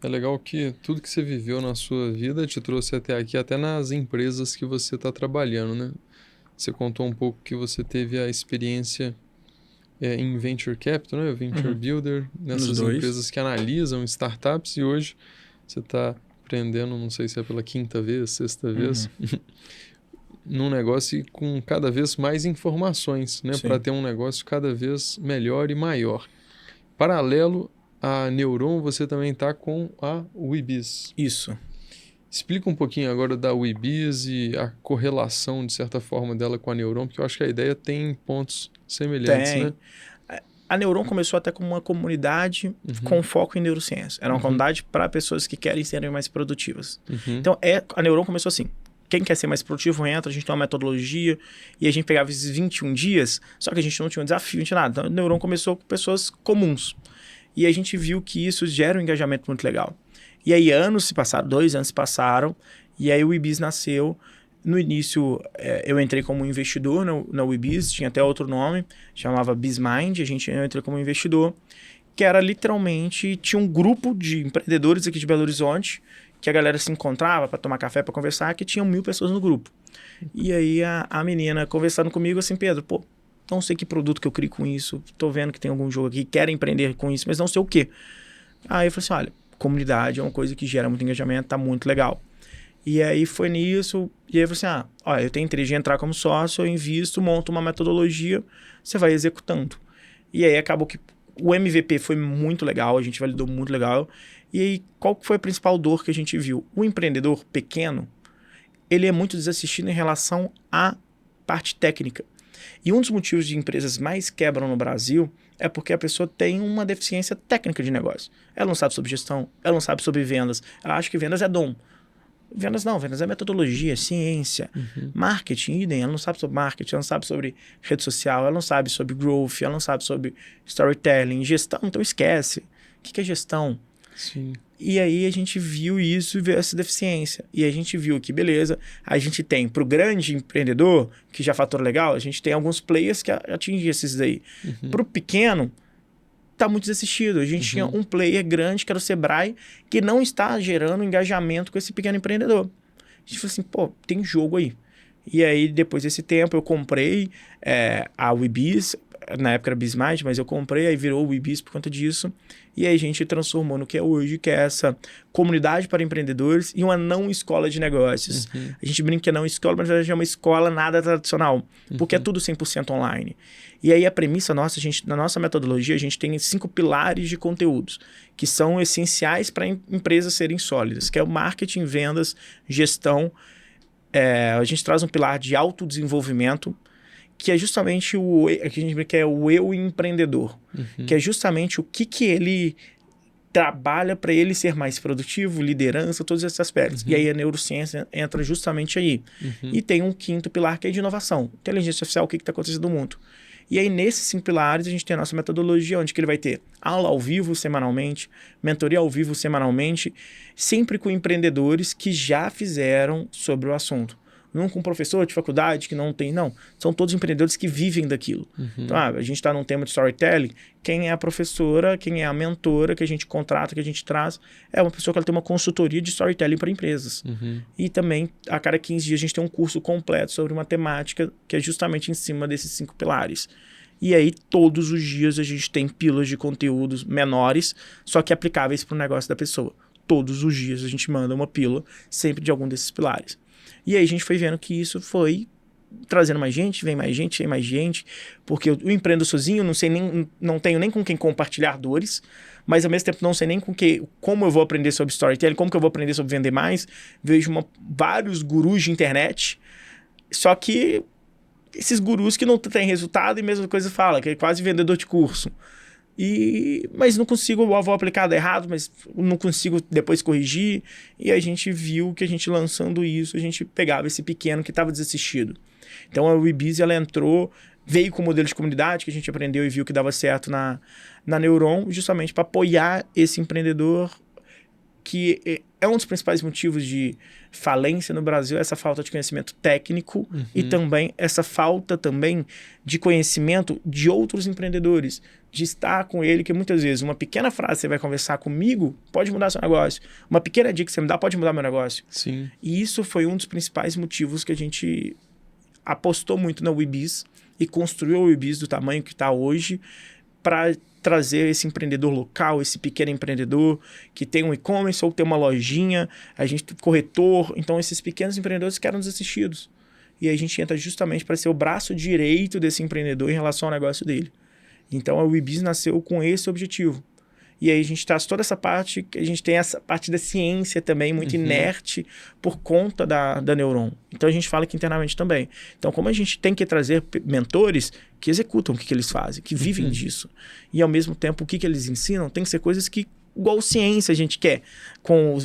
é legal que tudo que você viveu na sua vida te trouxe até aqui, até nas empresas que você está trabalhando, né? Você contou um pouco que você teve a experiência... em Venture Capital, né? Venture Builder, nessas empresas que analisam startups, e hoje você está aprendendo, não sei se é pela 5ª vez, 6ª vez, num negócio com cada vez mais informações, né? Para ter um negócio cada vez melhor e maior. Paralelo à Neuron, você também está com a WeBiz. Isso. Explica um pouquinho agora da WeBiz e a correlação, de certa forma, dela com a Neuron, porque eu acho que a ideia tem pontos semelhantes, né? A Neuron começou até como uma comunidade com foco em neurociência. Era uma comunidade para pessoas que querem serem mais produtivas. Então, a Neuron começou assim. Quem quer ser mais produtivo entra, a gente tem uma metodologia, e a gente pegava esses 21 dias, só que a gente não tinha um desafio, não tinha nada. Então, a Neuron começou com pessoas comuns. E a gente viu que isso gera um engajamento muito legal. E aí 2 anos se passaram, e aí o WeBiz nasceu. No início, eu entrei como investidor na WeBiz, tinha até outro nome, chamava BizMind, eu entrei como investidor, que era literalmente, tinha um grupo de empreendedores aqui de Belo Horizonte, que a galera se encontrava para tomar café, para conversar, que tinham 1.000 pessoas no grupo. E aí a menina conversando comigo assim, Pedro, não sei que produto que eu crio com isso, tô vendo que tem algum jogo aqui, quero empreender com isso, mas não sei o quê. Aí eu falei assim, olha, comunidade é uma coisa que gera muito engajamento, tá muito legal. E aí foi nisso, e aí eu falei assim, ó, eu tenho interesse de entrar como sócio, eu invisto, monto uma metodologia, você vai executando. E aí acabou que o MVP foi muito legal, a gente validou muito legal. E aí, qual foi a principal dor que a gente viu? O empreendedor pequeno, ele é muito desassistido em relação à parte técnica. E um dos motivos de empresas mais quebram no Brasil é porque a pessoa tem uma deficiência técnica de negócio. Ela não sabe sobre gestão, ela não sabe sobre vendas, ela acha que vendas é dom. Vendas não, vendas é metodologia, ciência, marketing, idem, ela não sabe sobre marketing, ela não sabe sobre rede social, ela não sabe sobre growth, ela não sabe sobre storytelling, gestão, então esquece. O que é gestão? Sim. E aí a gente viu isso e viu essa deficiência. E a gente viu que, beleza, a gente tem para o grande empreendedor, que já fatura legal, a gente tem alguns players que atingem esses daí. Para o pequeno, tá muito desassistido. A gente tinha um player grande, que era o Sebrae, que não está gerando engajamento com esse pequeno empreendedor. A gente falou assim, pô, tem jogo aí. E aí, depois desse tempo, eu comprei a Webiz, na época era Bizmart, mas eu comprei, aí virou o Webiz por conta disso. E aí a gente transformou no que é hoje, que é essa comunidade para empreendedores e uma não escola de negócios. A gente brinca que é não escola, mas na verdade é uma escola nada tradicional, porque é tudo 100% online. E aí a premissa nossa, na nossa metodologia, a gente tem 5 pilares de conteúdos, que são essenciais para empresas serem sólidas, que é o marketing, vendas, gestão. A gente traz um pilar de autodesenvolvimento, que é justamente que a gente brinca que é o eu empreendedor, que é justamente o que ele trabalha para ele ser mais produtivo, liderança, todos esses aspectos. E aí a neurociência entra justamente aí. E tem um 5º pilar que é de inovação. Inteligência artificial, o que está acontecendo no mundo. E aí, nesses 5 pilares, a gente tem a nossa metodologia, onde que ele vai ter aula ao vivo semanalmente, mentoria ao vivo semanalmente, sempre com empreendedores que já fizeram sobre o assunto. Não com um professor de faculdade que não tem, não. São todos empreendedores que vivem daquilo. Então, a gente está num tema de storytelling, quem é a professora, quem é a mentora que a gente contrata, que a gente traz, é uma pessoa que ela tem uma consultoria de storytelling para empresas. E também, a cada 15 dias, a gente tem um curso completo sobre uma temática que é justamente em cima desses 5 pilares. E aí, todos os dias, a gente tem pílulas de conteúdos menores, só que aplicáveis para o negócio da pessoa. Todos os dias, a gente manda uma pílula, sempre de algum desses pilares. E aí a gente foi vendo que isso foi trazendo mais gente, vem mais gente, porque eu empreendo sozinho, não tenho nem com quem compartilhar dores, mas ao mesmo tempo não sei nem como eu vou aprender sobre storytelling, como que eu vou aprender sobre vender mais. Vejo vários gurus de internet, só que esses gurus que não têm resultado e mesma coisa fala, que é quase vendedor de curso. Mas não consigo, eu vou aplicar errado, mas não consigo depois corrigir. E a gente viu que a gente lançando isso, a gente pegava esse pequeno que estava desassistido. Então a Webiz, ela veio com o modelo de comunidade que a gente aprendeu e viu que dava certo na Neuron, justamente para apoiar esse empreendedor, que é um dos principais motivos de falência no Brasil, essa falta de conhecimento técnico e também essa falta também de conhecimento de outros empreendedores, de estar com ele, que muitas vezes uma pequena frase que você vai conversar comigo pode mudar seu negócio, uma pequena dica que você me dá pode mudar meu negócio. Sim. E isso foi um dos principais motivos que a gente apostou muito na Webiz e construiu a Webiz do tamanho que está hoje, para trazer esse empreendedor local, esse pequeno empreendedor que tem um e-commerce ou tem uma lojinha, a gente corretor, então esses pequenos empreendedores que eram desassistidos. E aí a gente entra justamente para ser o braço direito desse empreendedor em relação ao negócio dele. Então a Webiz nasceu com esse objetivo. E aí a gente traz toda essa parte, a gente tem essa parte da ciência também muito inerte por conta da Neuron. Então a gente fala aqui internamente também. Então como a gente tem que trazer mentores que executam o que eles fazem, que vivem disso. E ao mesmo tempo o que eles ensinam tem que ser coisas que, igual ciência a gente quer,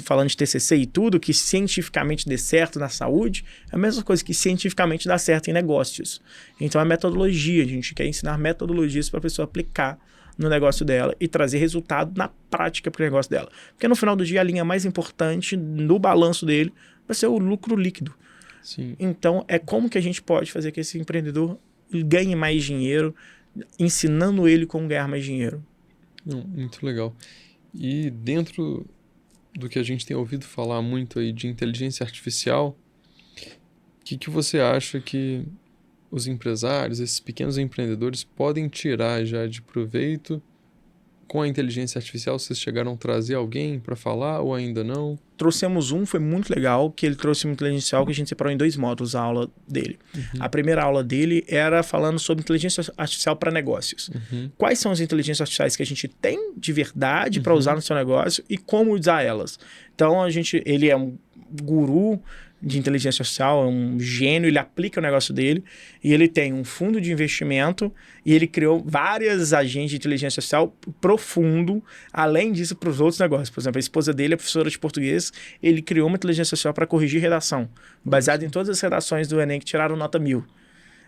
falando de TCC e tudo, que cientificamente dê certo na saúde, é a mesma coisa que cientificamente dá certo em negócios. Então a metodologia, a gente quer ensinar metodologias para a pessoa aplicar no negócio dela e trazer resultado na prática para o negócio dela. Porque no final do dia a linha mais importante no balanço dele vai ser o lucro líquido. Sim. Então é como que a gente pode fazer que esse empreendedor ganhe mais dinheiro, ensinando ele como ganhar mais dinheiro. Muito legal. E dentro do que a gente tem ouvido falar muito aí de inteligência artificial, o que você acha que os empresários, esses pequenos empreendedores, podem tirar já de proveito com a inteligência artificial, vocês chegaram a trazer alguém para falar ou ainda não? Trouxemos foi muito legal, que ele trouxe uma inteligência artificial que a gente separou em 2 módulos a aula dele. A primeira aula dele era falando sobre inteligência artificial para negócios. Quais são as inteligências artificiais que a gente tem de verdade para usar no seu negócio e como usar elas. Então, ele é um guru de inteligência artificial, é um gênio, ele aplica o negócio dele e ele tem um fundo de investimento e ele criou várias agentes de inteligência artificial profundo, além disso, para os outros negócios. Por exemplo, a esposa dele é professora de português, ele criou uma inteligência artificial para corrigir redação, baseado em todas as redações do Enem que tiraram nota 1000.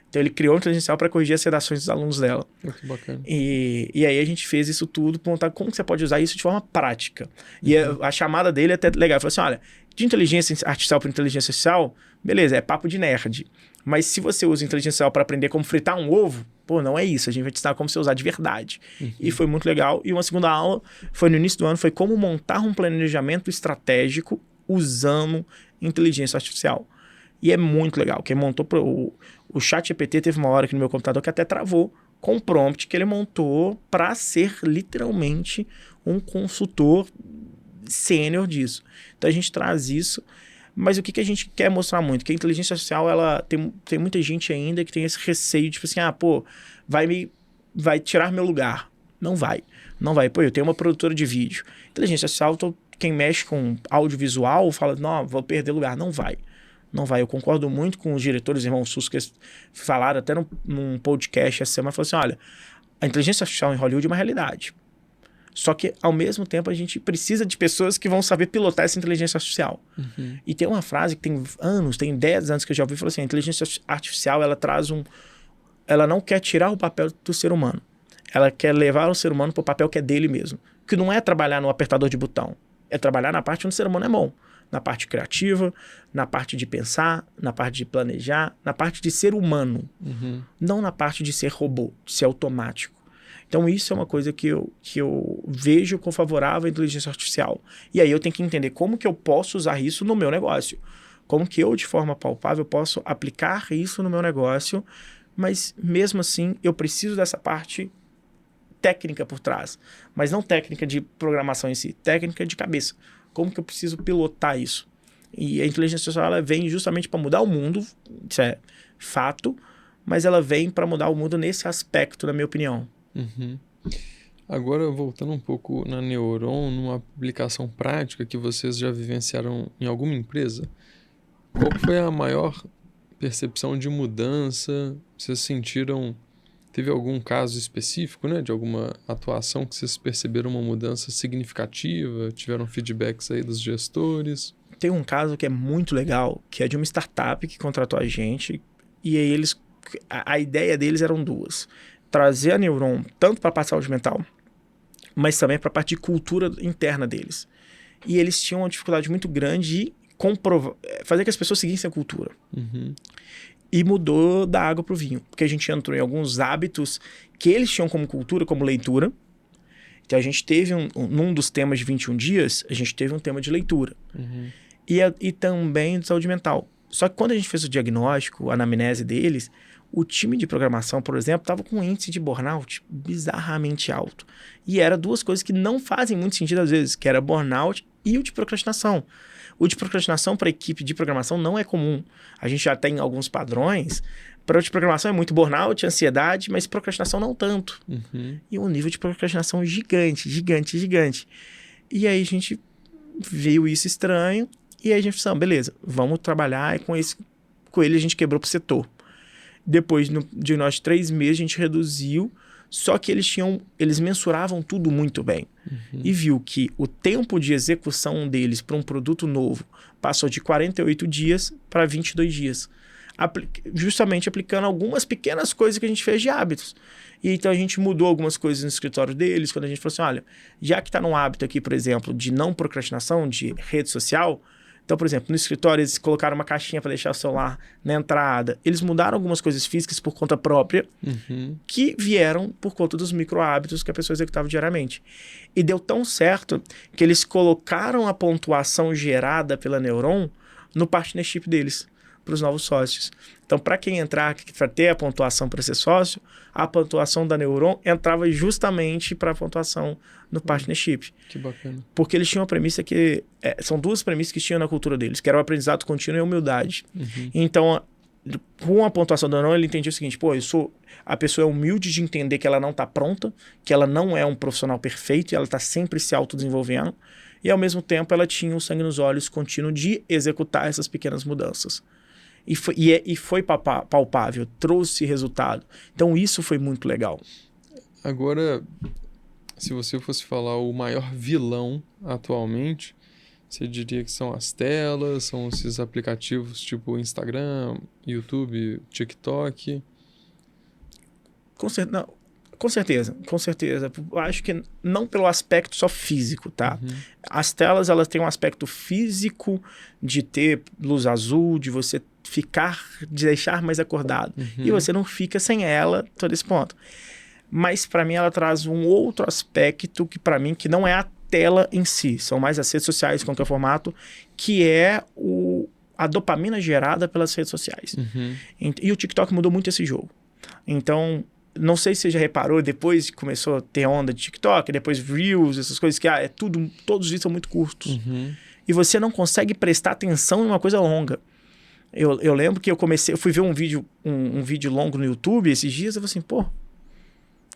Então ele criou uma inteligência artificial para corrigir as redações dos alunos dela. Muito bacana. E aí a gente fez isso tudo para montar como que você pode usar isso de forma prática. E a chamada dele é até legal. Ele falou assim, olha, de inteligência artificial para inteligência artificial, beleza, é papo de nerd. Mas se você usa inteligência artificial para aprender como fritar um ovo, não é isso. A gente vai te ensinar como você usar de verdade. E foi muito legal. E uma segunda aula foi no início do ano, foi como montar um planejamento estratégico usando inteligência artificial. E é muito legal. Quem montou o ChatGPT teve uma hora aqui no meu computador que até travou com um prompt que ele montou para ser literalmente um consultor sênior disso. Então a gente traz isso, mas o que a gente quer mostrar muito? Que a inteligência artificial, ela tem muita gente ainda que tem esse receio, tipo assim, vai tirar meu lugar. Não vai. Eu tenho uma produtora de vídeo. Inteligência artificial, quem mexe com audiovisual fala, não, vou perder lugar. Não vai. Eu concordo muito com os diretores, irmão Sus, que falaram até num podcast essa semana, falaram assim, olha, a inteligência artificial em Hollywood é uma realidade. Só que, ao mesmo tempo, a gente precisa de pessoas que vão saber pilotar essa inteligência artificial. E tem uma frase que tem 10 anos que eu já ouvi, falou assim, a inteligência artificial, ela não quer tirar o papel do ser humano. Ela quer levar o ser humano para o papel que é dele mesmo. Que não é trabalhar no apertador de botão. É trabalhar na parte onde o ser humano é bom. Na parte criativa, na parte de pensar, na parte de planejar, na parte de ser humano. Não na parte de ser robô, de ser automático. Então isso é uma coisa que eu vejo com favorável à inteligência artificial. E aí eu tenho que entender como que eu posso usar isso no meu negócio. Como que eu, de forma palpável, posso aplicar isso no meu negócio, mas mesmo assim eu preciso dessa parte técnica por trás. Mas não técnica de programação em si, técnica de cabeça. Como que eu preciso pilotar isso? E a inteligência artificial, ela vem justamente para mudar o mundo, isso é fato, mas ela vem para mudar o mundo nesse aspecto, na minha opinião. Agora, voltando um pouco na Neuron, numa aplicação prática que vocês já vivenciaram em alguma empresa, qual foi a maior percepção de mudança? Vocês sentiram... Teve algum caso específico, né, de alguma atuação que vocês perceberam uma mudança significativa? Tiveram feedbacks aí dos gestores? Tem um caso que é muito legal, que é de uma startup que contratou a gente, e aí a ideia deles eram 2. Trazer a Neuron tanto para a parte de saúde mental, mas também para a parte de cultura interna deles. E eles tinham uma dificuldade muito grande de fazer que as pessoas seguissem a cultura. E mudou da água para o vinho. Porque a gente entrou em alguns hábitos que eles tinham como cultura, como leitura. Então a gente teve, num dos temas de 21 dias, a gente teve um tema de leitura. E também de saúde mental. Só que quando a gente fez o diagnóstico, a anamnese deles, o time de programação, por exemplo, estava com um índice de burnout bizarramente alto. E era 2 coisas que não fazem muito sentido às vezes, que era burnout e o de procrastinação. O de procrastinação para a equipe de programação não é comum. A gente já tem alguns padrões. Para o de programação é muito burnout, ansiedade, mas procrastinação não tanto. E um nível de procrastinação gigante. E aí a gente viu isso estranho e aí a gente falou, beleza, vamos trabalhar e com ele a gente quebrou para o setor. Depois de nós 3 meses a gente reduziu, só que eles mensuravam tudo muito bem. E viu que o tempo de execução deles para um produto novo passou de 48 dias para 22 dias. Justamente aplicando algumas pequenas coisas que a gente fez de hábitos. E então a gente mudou algumas coisas no escritório deles, quando a gente falou assim, olha, já que está num hábito aqui, por exemplo, de não procrastinação, de rede social... Então, por exemplo, no escritório eles colocaram uma caixinha para deixar o celular na entrada. Eles mudaram algumas coisas físicas por conta própria, que vieram por conta dos micro hábitos que a pessoa executava diariamente. E deu tão certo que eles colocaram a pontuação gerada pela Neuron no partnership deles, para os novos sócios. Então, para quem entrar, para ter a pontuação para ser sócio, a pontuação da Neuron entrava justamente para a pontuação no partnership. Que bacana. Porque eles tinham a premissa que... são duas premissas que tinham na cultura deles, que era o aprendizado contínuo e a humildade. Então, com a pontuação da Neuron, ele entendia o seguinte, a pessoa é humilde de entender que ela não está pronta, que ela não é um profissional perfeito e ela está sempre se autodesenvolvendo. E, ao mesmo tempo, ela tinha o sangue nos olhos contínuo de executar essas pequenas mudanças. E foi palpável, trouxe resultado. Então, isso foi muito legal. Agora, se você fosse falar o maior vilão atualmente, você diria que são as telas, são esses aplicativos tipo Instagram, YouTube, TikTok? Com certeza. Eu acho que não pelo aspecto só físico, tá? As telas, elas têm um aspecto físico de ter luz azul, de você de deixar mais acordado. E você não fica sem ela todo esse ponto. Mas para mim ela traz um outro aspecto que para mim que não é a tela em si, são mais as redes sociais com qualquer formato, que é a dopamina gerada pelas redes sociais. E o TikTok mudou muito esse jogo. Então, não sei se você já reparou, depois começou a ter onda de TikTok, depois Reels, essas coisas que todos os vídeos são muito curtos. E você não consegue prestar atenção em uma coisa longa. Eu lembro que eu fui ver um vídeo longo no YouTube esses dias, eu falei assim,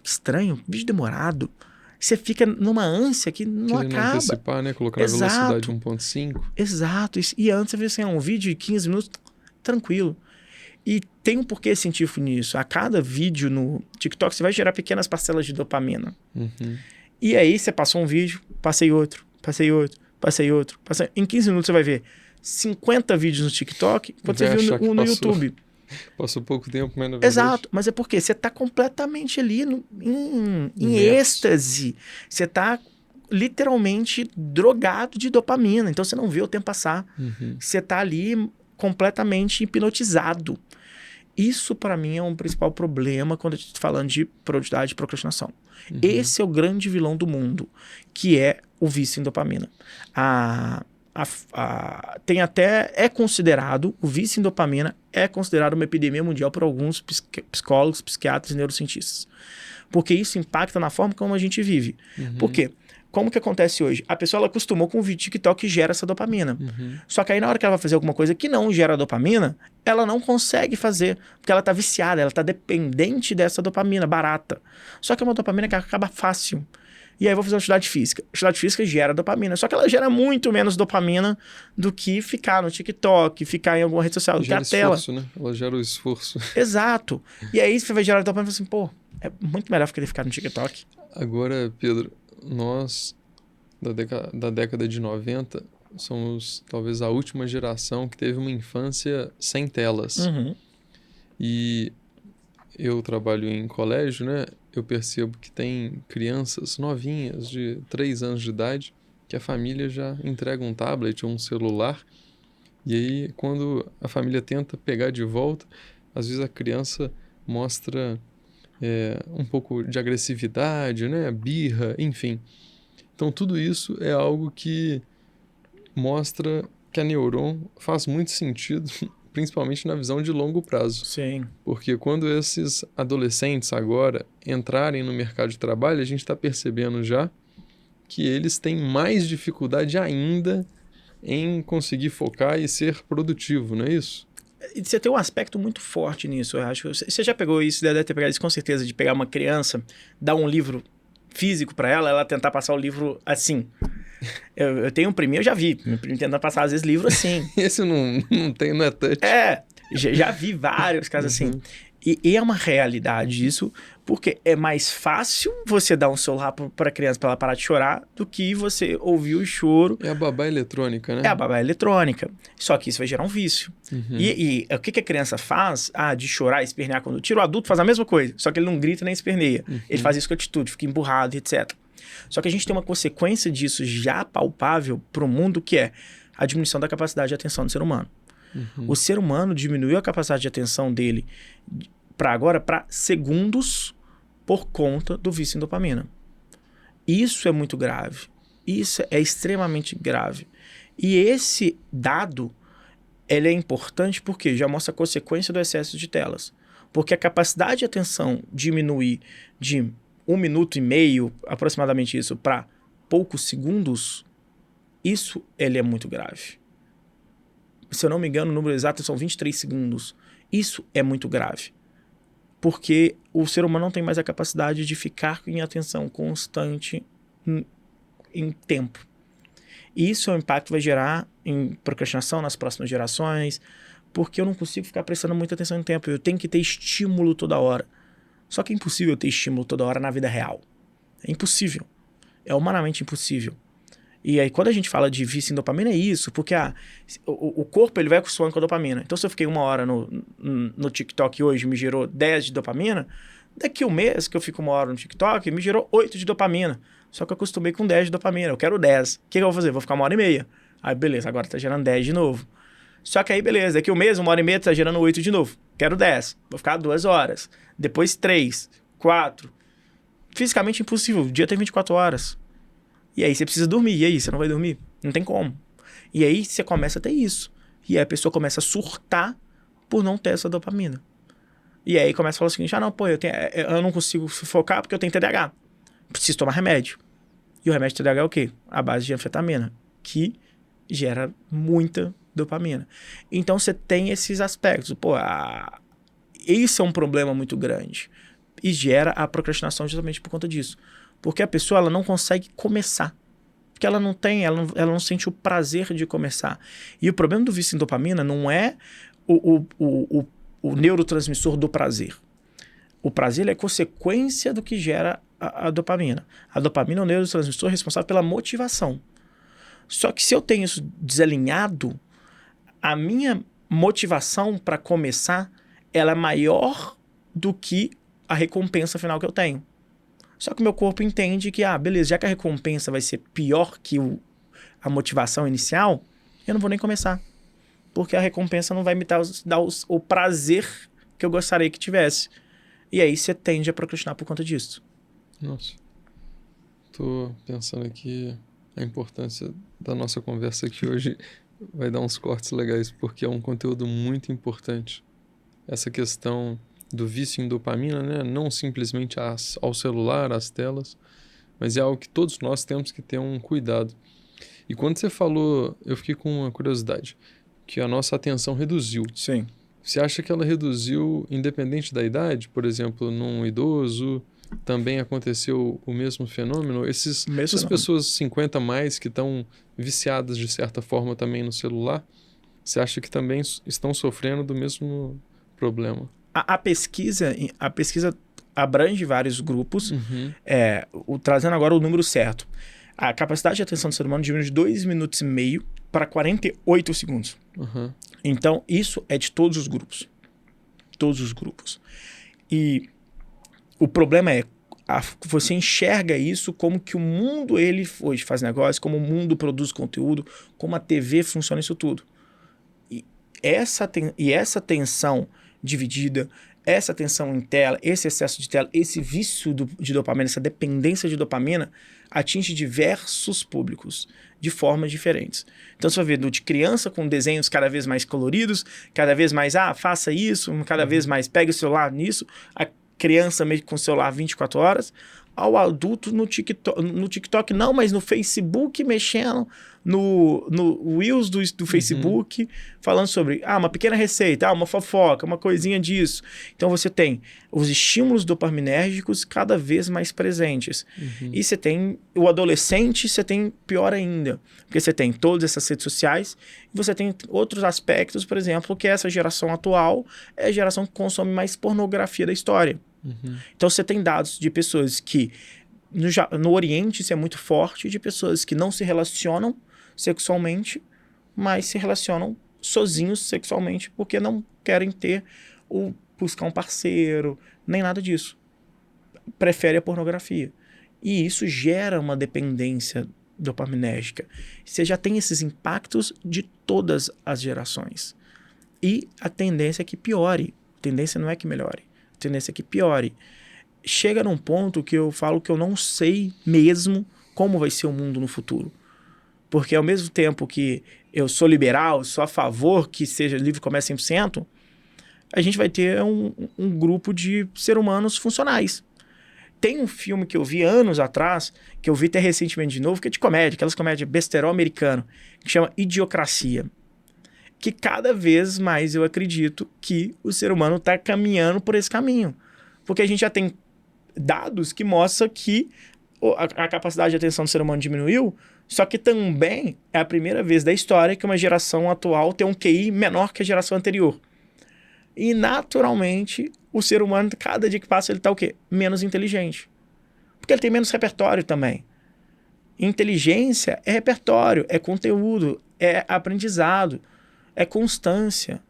que estranho, vídeo demorado. Você fica numa ânsia que não acaba. Não antecipar, né? Colocar a velocidade 1.5. Exato. E antes você vê assim, um vídeo de 15 minutos, tranquilo. E tem um porquê científico nisso. A cada vídeo no TikTok, você vai gerar pequenas parcelas de dopamina. E aí você passou um vídeo, passei outro. Em 15 minutos você vai ver 50 vídeos no TikTok, quando você viu no YouTube. Passou pouco tempo, mas na verdade... Exato, mas é porque você está completamente ali em êxtase. Você está literalmente drogado de dopamina, então você não vê o tempo passar. Você está ali completamente hipnotizado. Isso, para mim, é um principal problema quando a gente está falando de produtividade e procrastinação. Esse é o grande vilão do mundo, que é o vício em dopamina. Tem até, o vício em dopamina é considerado uma epidemia mundial por alguns psicólogos, psiquiatras e neurocientistas. Porque isso impacta na forma como a gente vive. Por quê? Como que acontece hoje? A pessoa ela acostumou com o vídeo TikTok que gera essa dopamina. Só que aí na hora que ela vai fazer alguma coisa que não gera dopamina, ela não consegue fazer, porque ela está viciada, ela está dependente dessa dopamina barata. Só que é uma dopamina que acaba fácil. E aí eu vou fazer uma atividade física. A atividade física gera dopamina, só que ela gera muito menos dopamina do que ficar no TikTok, ficar em alguma rede social, do que a tela. Esforço, né? Ela gera o esforço. Exato. E aí você vai gerar dopamina e fala assim, é muito melhor ficar no TikTok. Agora, Pedro, nós, da década de 90, somos talvez a última geração que teve uma infância sem telas. E eu trabalho em colégio, né? Eu percebo que tem crianças novinhas de 3 anos de idade que a família já entrega um tablet ou um celular. E aí, quando a família tenta pegar de volta, às vezes a criança mostra um pouco de agressividade, né? Birra, enfim. Então, tudo isso é algo que mostra que a Neuron faz muito sentido, principalmente na visão de longo prazo. Sim. Porque quando esses adolescentes agora entrarem no mercado de trabalho, a gente está percebendo já que eles têm mais dificuldade ainda em conseguir focar e ser produtivo, não é isso? E você tem um aspecto muito forte nisso, eu acho. Você já pegou isso, deve ter pegado isso com certeza, de pegar uma criança, dar um livro físico para ela tentar passar o livro assim. Eu tenho um priminho, eu já vi. Meu primo tentando passar, às vezes, livro assim. Esse não é touch. Já vi vários casos assim. E é uma realidade isso, porque é mais fácil você dar um celular para a criança para ela parar de chorar do que você ouvir o choro. É a babá eletrônica, né? É a babá eletrônica. Só que isso vai gerar um vício. E o que a criança faz? De chorar, espernear quando tira. O adulto faz a mesma coisa, só que ele não grita nem esperneia. Ele faz isso com atitude, fica emburrado, etc. Só que a gente tem uma consequência disso já palpável para o mundo, que é a diminuição da capacidade de atenção do ser humano. O ser humano diminuiu a capacidade de atenção dele para segundos por conta do vício em dopamina. Isso é muito grave. Isso é extremamente grave. E esse dado ele é importante porque já mostra a consequência do excesso de telas. Porque a capacidade de atenção diminuir de 1,5 minuto, aproximadamente isso, para poucos segundos, isso ele é muito grave. Se eu não me engano, o número exato são 23 segundos. Isso é muito grave. Porque o ser humano não tem mais a capacidade de ficar em atenção constante em tempo. E isso é um impacto que vai gerar em procrastinação nas próximas gerações, porque eu não consigo ficar prestando muita atenção em tempo. Eu tenho que ter estímulo toda hora. Só que é impossível ter estímulo toda hora na vida real. É impossível. É humanamente impossível. E aí, quando a gente fala de vício em dopamina, é isso, porque o corpo ele vai acostumando com a dopamina. Então, se eu fiquei 1 hora no TikTok hoje me gerou 10 de dopamina, daqui um mês que eu fico 1 hora no TikTok, me gerou 8 de dopamina. Só que eu acostumei com 10 de dopamina. Eu quero 10. O que eu vou fazer? Vou ficar 1h30. Aí, beleza, agora tá gerando 10 de novo. Só que aí, beleza, daqui um mês, 1h30, tá gerando 8 de novo. Quero 10. Vou ficar 2 horas. Depois 3, 4. Fisicamente impossível. O dia tem 24 horas. E aí você precisa dormir. E aí, você não vai dormir? Não tem como. E aí você começa a ter isso. E aí a pessoa começa a surtar por não ter essa dopamina. E aí começa a falar o seguinte, não, pô, eu não consigo focar porque eu tenho TDAH. Preciso tomar remédio. E o remédio de TDAH é o quê? A base de anfetamina, que gera muita dopamina. Então você tem esses aspectos. Pô, esse é um problema muito grande. E gera a procrastinação justamente por conta disso. Porque a pessoa ela não consegue começar. Porque ela não sente o prazer de começar. E o problema do vício em dopamina não é o neurotransmissor do prazer. O prazer ele é consequência do que gera a dopamina. A dopamina é o neurotransmissor responsável pela motivação. Só que se eu tenho isso desalinhado, a minha motivação para começar ela é maior do que a recompensa final que eu tenho. Só que o meu corpo entende que, beleza, já que a recompensa vai ser pior que a motivação inicial, eu não vou nem começar. Porque a recompensa não vai me dar o prazer que eu gostaria que tivesse. E aí você tende a procrastinar por conta disso. Nossa. Tô pensando aqui a importância da nossa conversa aqui hoje vai dar uns cortes legais, porque é um conteúdo muito importante. Essa questão do vício em dopamina, né? Não simplesmente ao celular, às telas, mas é algo que todos nós temos que ter um cuidado. E quando você falou, eu fiquei com uma curiosidade, que a nossa atenção reduziu. Sim. Você acha que ela reduziu independente da idade? Por exemplo, num idoso também aconteceu o mesmo fenômeno? Essas pessoas 50 mais que estão viciadas de certa forma também no celular, você acha que também estão sofrendo do mesmo problema? A pesquisa abrange vários grupos, trazendo agora o número certo. A capacidade de atenção do ser humano diminui de 2,5 minutos para 48 segundos. Uhum. Então, isso é de todos os grupos. Todos os grupos. E o problema é, você enxerga isso como que o mundo ele hoje faz negócio, como o mundo produz conteúdo, como a TV funciona isso tudo. E essa tensão dividida, essa tensão em tela, esse excesso de tela, esse vício de dopamina, essa dependência de dopamina, atinge diversos públicos de formas diferentes. Então você vai ver de criança com desenhos cada vez mais coloridos, cada vez mais, faça isso, cada vez mais pegue o celular nisso, a criança meio com o celular 24 horas, ao adulto no TikTok não, mas no Facebook mexendo, no Reels do Facebook, falando sobre uma pequena receita, uma fofoca, uma coisinha disso. Então você tem os estímulos dopaminérgicos cada vez mais presentes. E você tem o adolescente, você tem pior ainda, porque você tem todas essas redes sociais e você tem outros aspectos, por exemplo, que essa geração atual é a geração que consome mais pornografia da história. Então você tem dados de pessoas que no Oriente isso é muito forte, de pessoas que não se relacionam sexualmente, mas se relacionam sozinhos sexualmente porque não querem ter ou buscar um parceiro, nem nada disso. Prefere a pornografia. E isso gera uma dependência dopaminérgica. Você já tem esses impactos de todas as gerações. E a tendência é que piore. A tendência não é que melhore. A tendência é que piore. Chega num ponto que eu falo que eu não sei mesmo como vai ser o mundo no futuro. Porque ao mesmo tempo que eu sou liberal, sou a favor que seja livre comércio 100%, a gente vai ter um grupo de seres humanos funcionais. Tem um filme que eu vi anos atrás, que eu vi até recentemente de novo, que é de comédia, aquelas comédias besterol americano, que chama Idiocracia. Que cada vez mais eu acredito que o ser humano está caminhando por esse caminho. Porque a gente já tem dados que mostram que a capacidade de atenção do ser humano diminuiu, só que também é a primeira vez da história que uma geração atual tem um QI menor que a geração anterior. E, naturalmente, o ser humano, cada dia que passa, ele está o quê? Menos inteligente. Porque ele tem menos repertório também. Inteligência é repertório, é conteúdo, é aprendizado, é constância.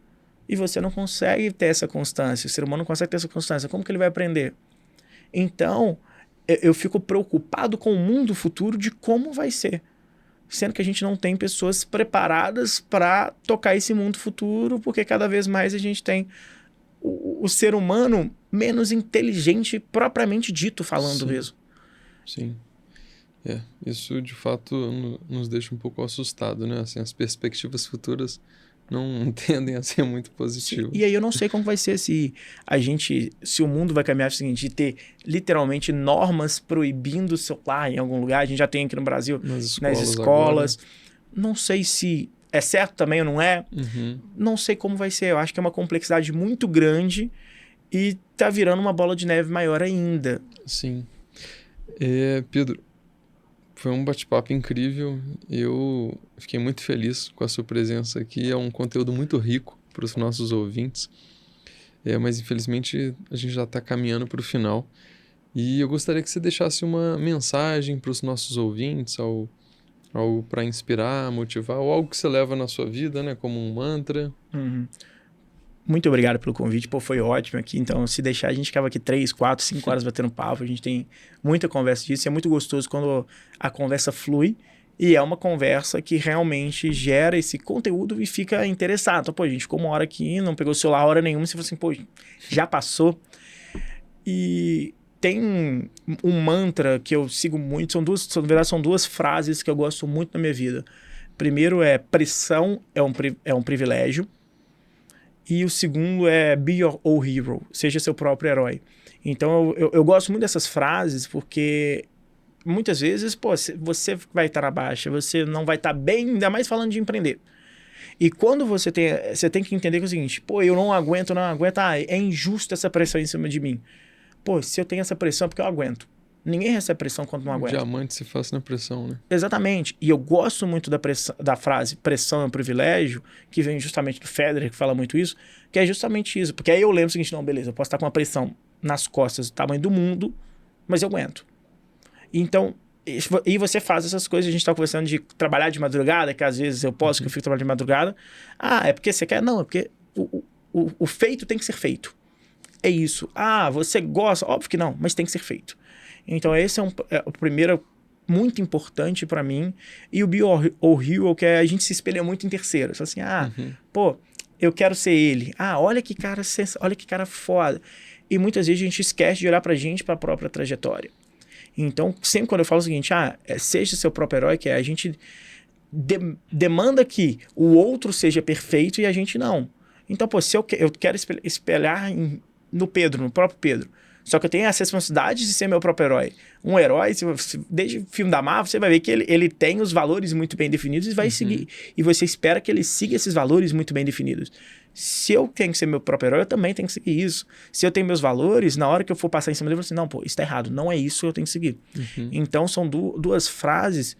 E você não consegue ter essa constância. O ser humano não consegue ter essa constância. Como que ele vai aprender? Então, eu fico preocupado com o mundo futuro de como vai ser. Sendo que a gente não tem pessoas preparadas para tocar esse mundo futuro, porque cada vez mais a gente tem o ser humano menos inteligente, propriamente dito, falando mesmo. Sim. Isso de fato nos deixa um pouco assustado, né? Assim, as perspectivas futuras não tendem a ser muito positivas. E aí eu não sei como vai ser se o mundo vai caminhar o seguinte, de ter literalmente normas proibindo o celular em algum lugar. A gente já tem aqui no Brasil, nas escolas. Não sei se é certo também ou não é. Não sei como vai ser. Eu acho que é uma complexidade muito grande e tá virando uma bola de neve maior ainda. Sim. Pedro, foi um bate-papo incrível. Eu fiquei muito feliz com a sua presença aqui. É um conteúdo muito rico para os nossos ouvintes. Mas, infelizmente, a gente já está caminhando para o final. E eu gostaria que você deixasse uma mensagem para os nossos ouvintes, algo para inspirar, motivar, ou algo que você leva na sua vida, né, como um mantra. Muito obrigado pelo convite, foi ótimo aqui. Então, se deixar, a gente ficava aqui 3, 4, 5 horas batendo papo. A gente tem muita conversa disso. É muito gostoso quando a conversa flui e é uma conversa que realmente gera esse conteúdo e fica interessado. Então, a gente ficou uma hora aqui, não pegou o celular hora nenhuma, e você falou assim, já passou. E tem um mantra que eu sigo muito, na verdade são duas frases que eu gosto muito na minha vida. Primeiro é, pressão é um privilégio. E o segundo é be your own hero, seja seu próprio herói. Então eu gosto muito dessas frases porque muitas vezes você vai estar na baixa, você não vai estar bem, ainda mais falando de empreender. E quando você tem que entender que é o seguinte, eu não aguento, é injusto essa pressão em cima de mim. Se eu tenho essa pressão é porque eu aguento. Ninguém recebe pressão quando não aguenta. Diamante se faz na pressão, né? Exatamente. E eu gosto muito da frase pressão é um privilégio, que vem justamente do Federer, que fala muito isso, que é justamente isso. Porque aí eu lembro o seguinte, não, beleza, eu posso estar com uma pressão nas costas do tamanho do mundo, mas eu aguento. Então, e você faz essas coisas, a gente está conversando de trabalhar de madrugada, que às vezes eu posso, que eu fico trabalhando de madrugada. É porque você quer? Não, é porque o feito tem que ser feito. É isso. Você gosta? Óbvio que não, mas tem que ser feito. Então, esse é o primeiro muito importante para mim. E o Be Your Hero, que a gente se espelha muito em terceiros. Assim, eu quero ser ele. Olha que cara foda. E muitas vezes a gente esquece de olhar pra gente, pra própria trajetória. Então, sempre quando eu falo o seguinte, seja seu próprio herói, que a gente demanda que o outro seja perfeito e a gente não. Então, se eu quero espelhar no próprio Pedro, só que eu tenho as responsabilidades de ser meu próprio herói. Um herói, desde o filme da Marvel, você vai ver que ele tem os valores muito bem definidos e vai seguir. E você espera que ele siga esses valores muito bem definidos. Se eu tenho que ser meu próprio herói, eu também tenho que seguir isso. Se eu tenho meus valores, na hora que eu for passar em cima dele, eu vou assim, não, isso tá errado. Não é isso que eu tenho que seguir. Então, são duas frases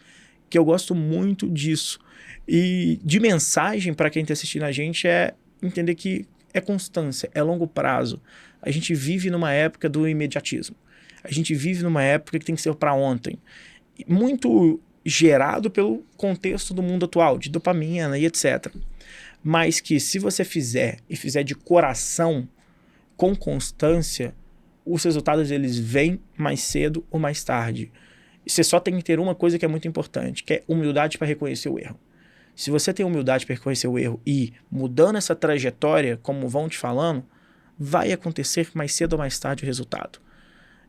que eu gosto muito disso. E de mensagem para quem está assistindo a gente é entender que é constância, é longo prazo. A gente vive numa época do imediatismo. A gente vive numa época que tem que ser para ontem. Muito gerado pelo contexto do mundo atual, de dopamina e etc. Mas que se você fizer de coração, com constância, os resultados eles vêm mais cedo ou mais tarde. Você só tem que ter uma coisa que é muito importante, que é humildade para reconhecer o erro. Se você tem humildade para reconhecer o erro e mudando essa trajetória, como vão te falando, vai acontecer mais cedo ou mais tarde o resultado.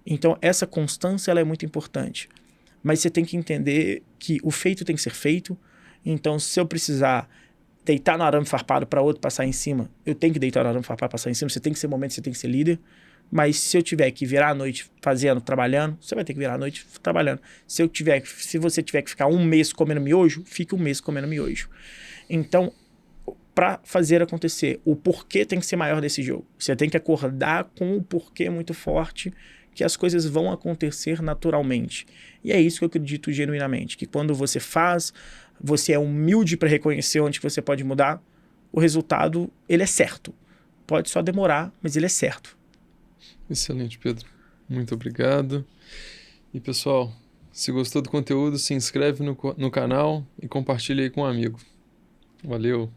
Então, essa constância ela é muito importante. Mas você tem que entender que o feito tem que ser feito. Então, se eu precisar deitar no arame farpado para outro passar em cima, eu tenho que deitar no arame farpado para passar em cima. Você tem que ser momento, você tem que ser líder. Mas se eu tiver que virar a noite fazendo, trabalhando, você vai ter que virar a noite trabalhando. Se você tiver que ficar um mês comendo miojo, fique um mês comendo miojo. Então, para fazer acontecer, o porquê tem que ser maior desse jogo. Você tem que acordar com o porquê muito forte, que as coisas vão acontecer naturalmente. E é isso que eu acredito genuinamente, que quando você faz, você é humilde para reconhecer onde você pode mudar, o resultado, ele é certo. Pode só demorar, mas ele é certo. Excelente, Pedro. Muito obrigado. E, pessoal, se gostou do conteúdo, se inscreve no canal e compartilha aí com um amigo. Valeu!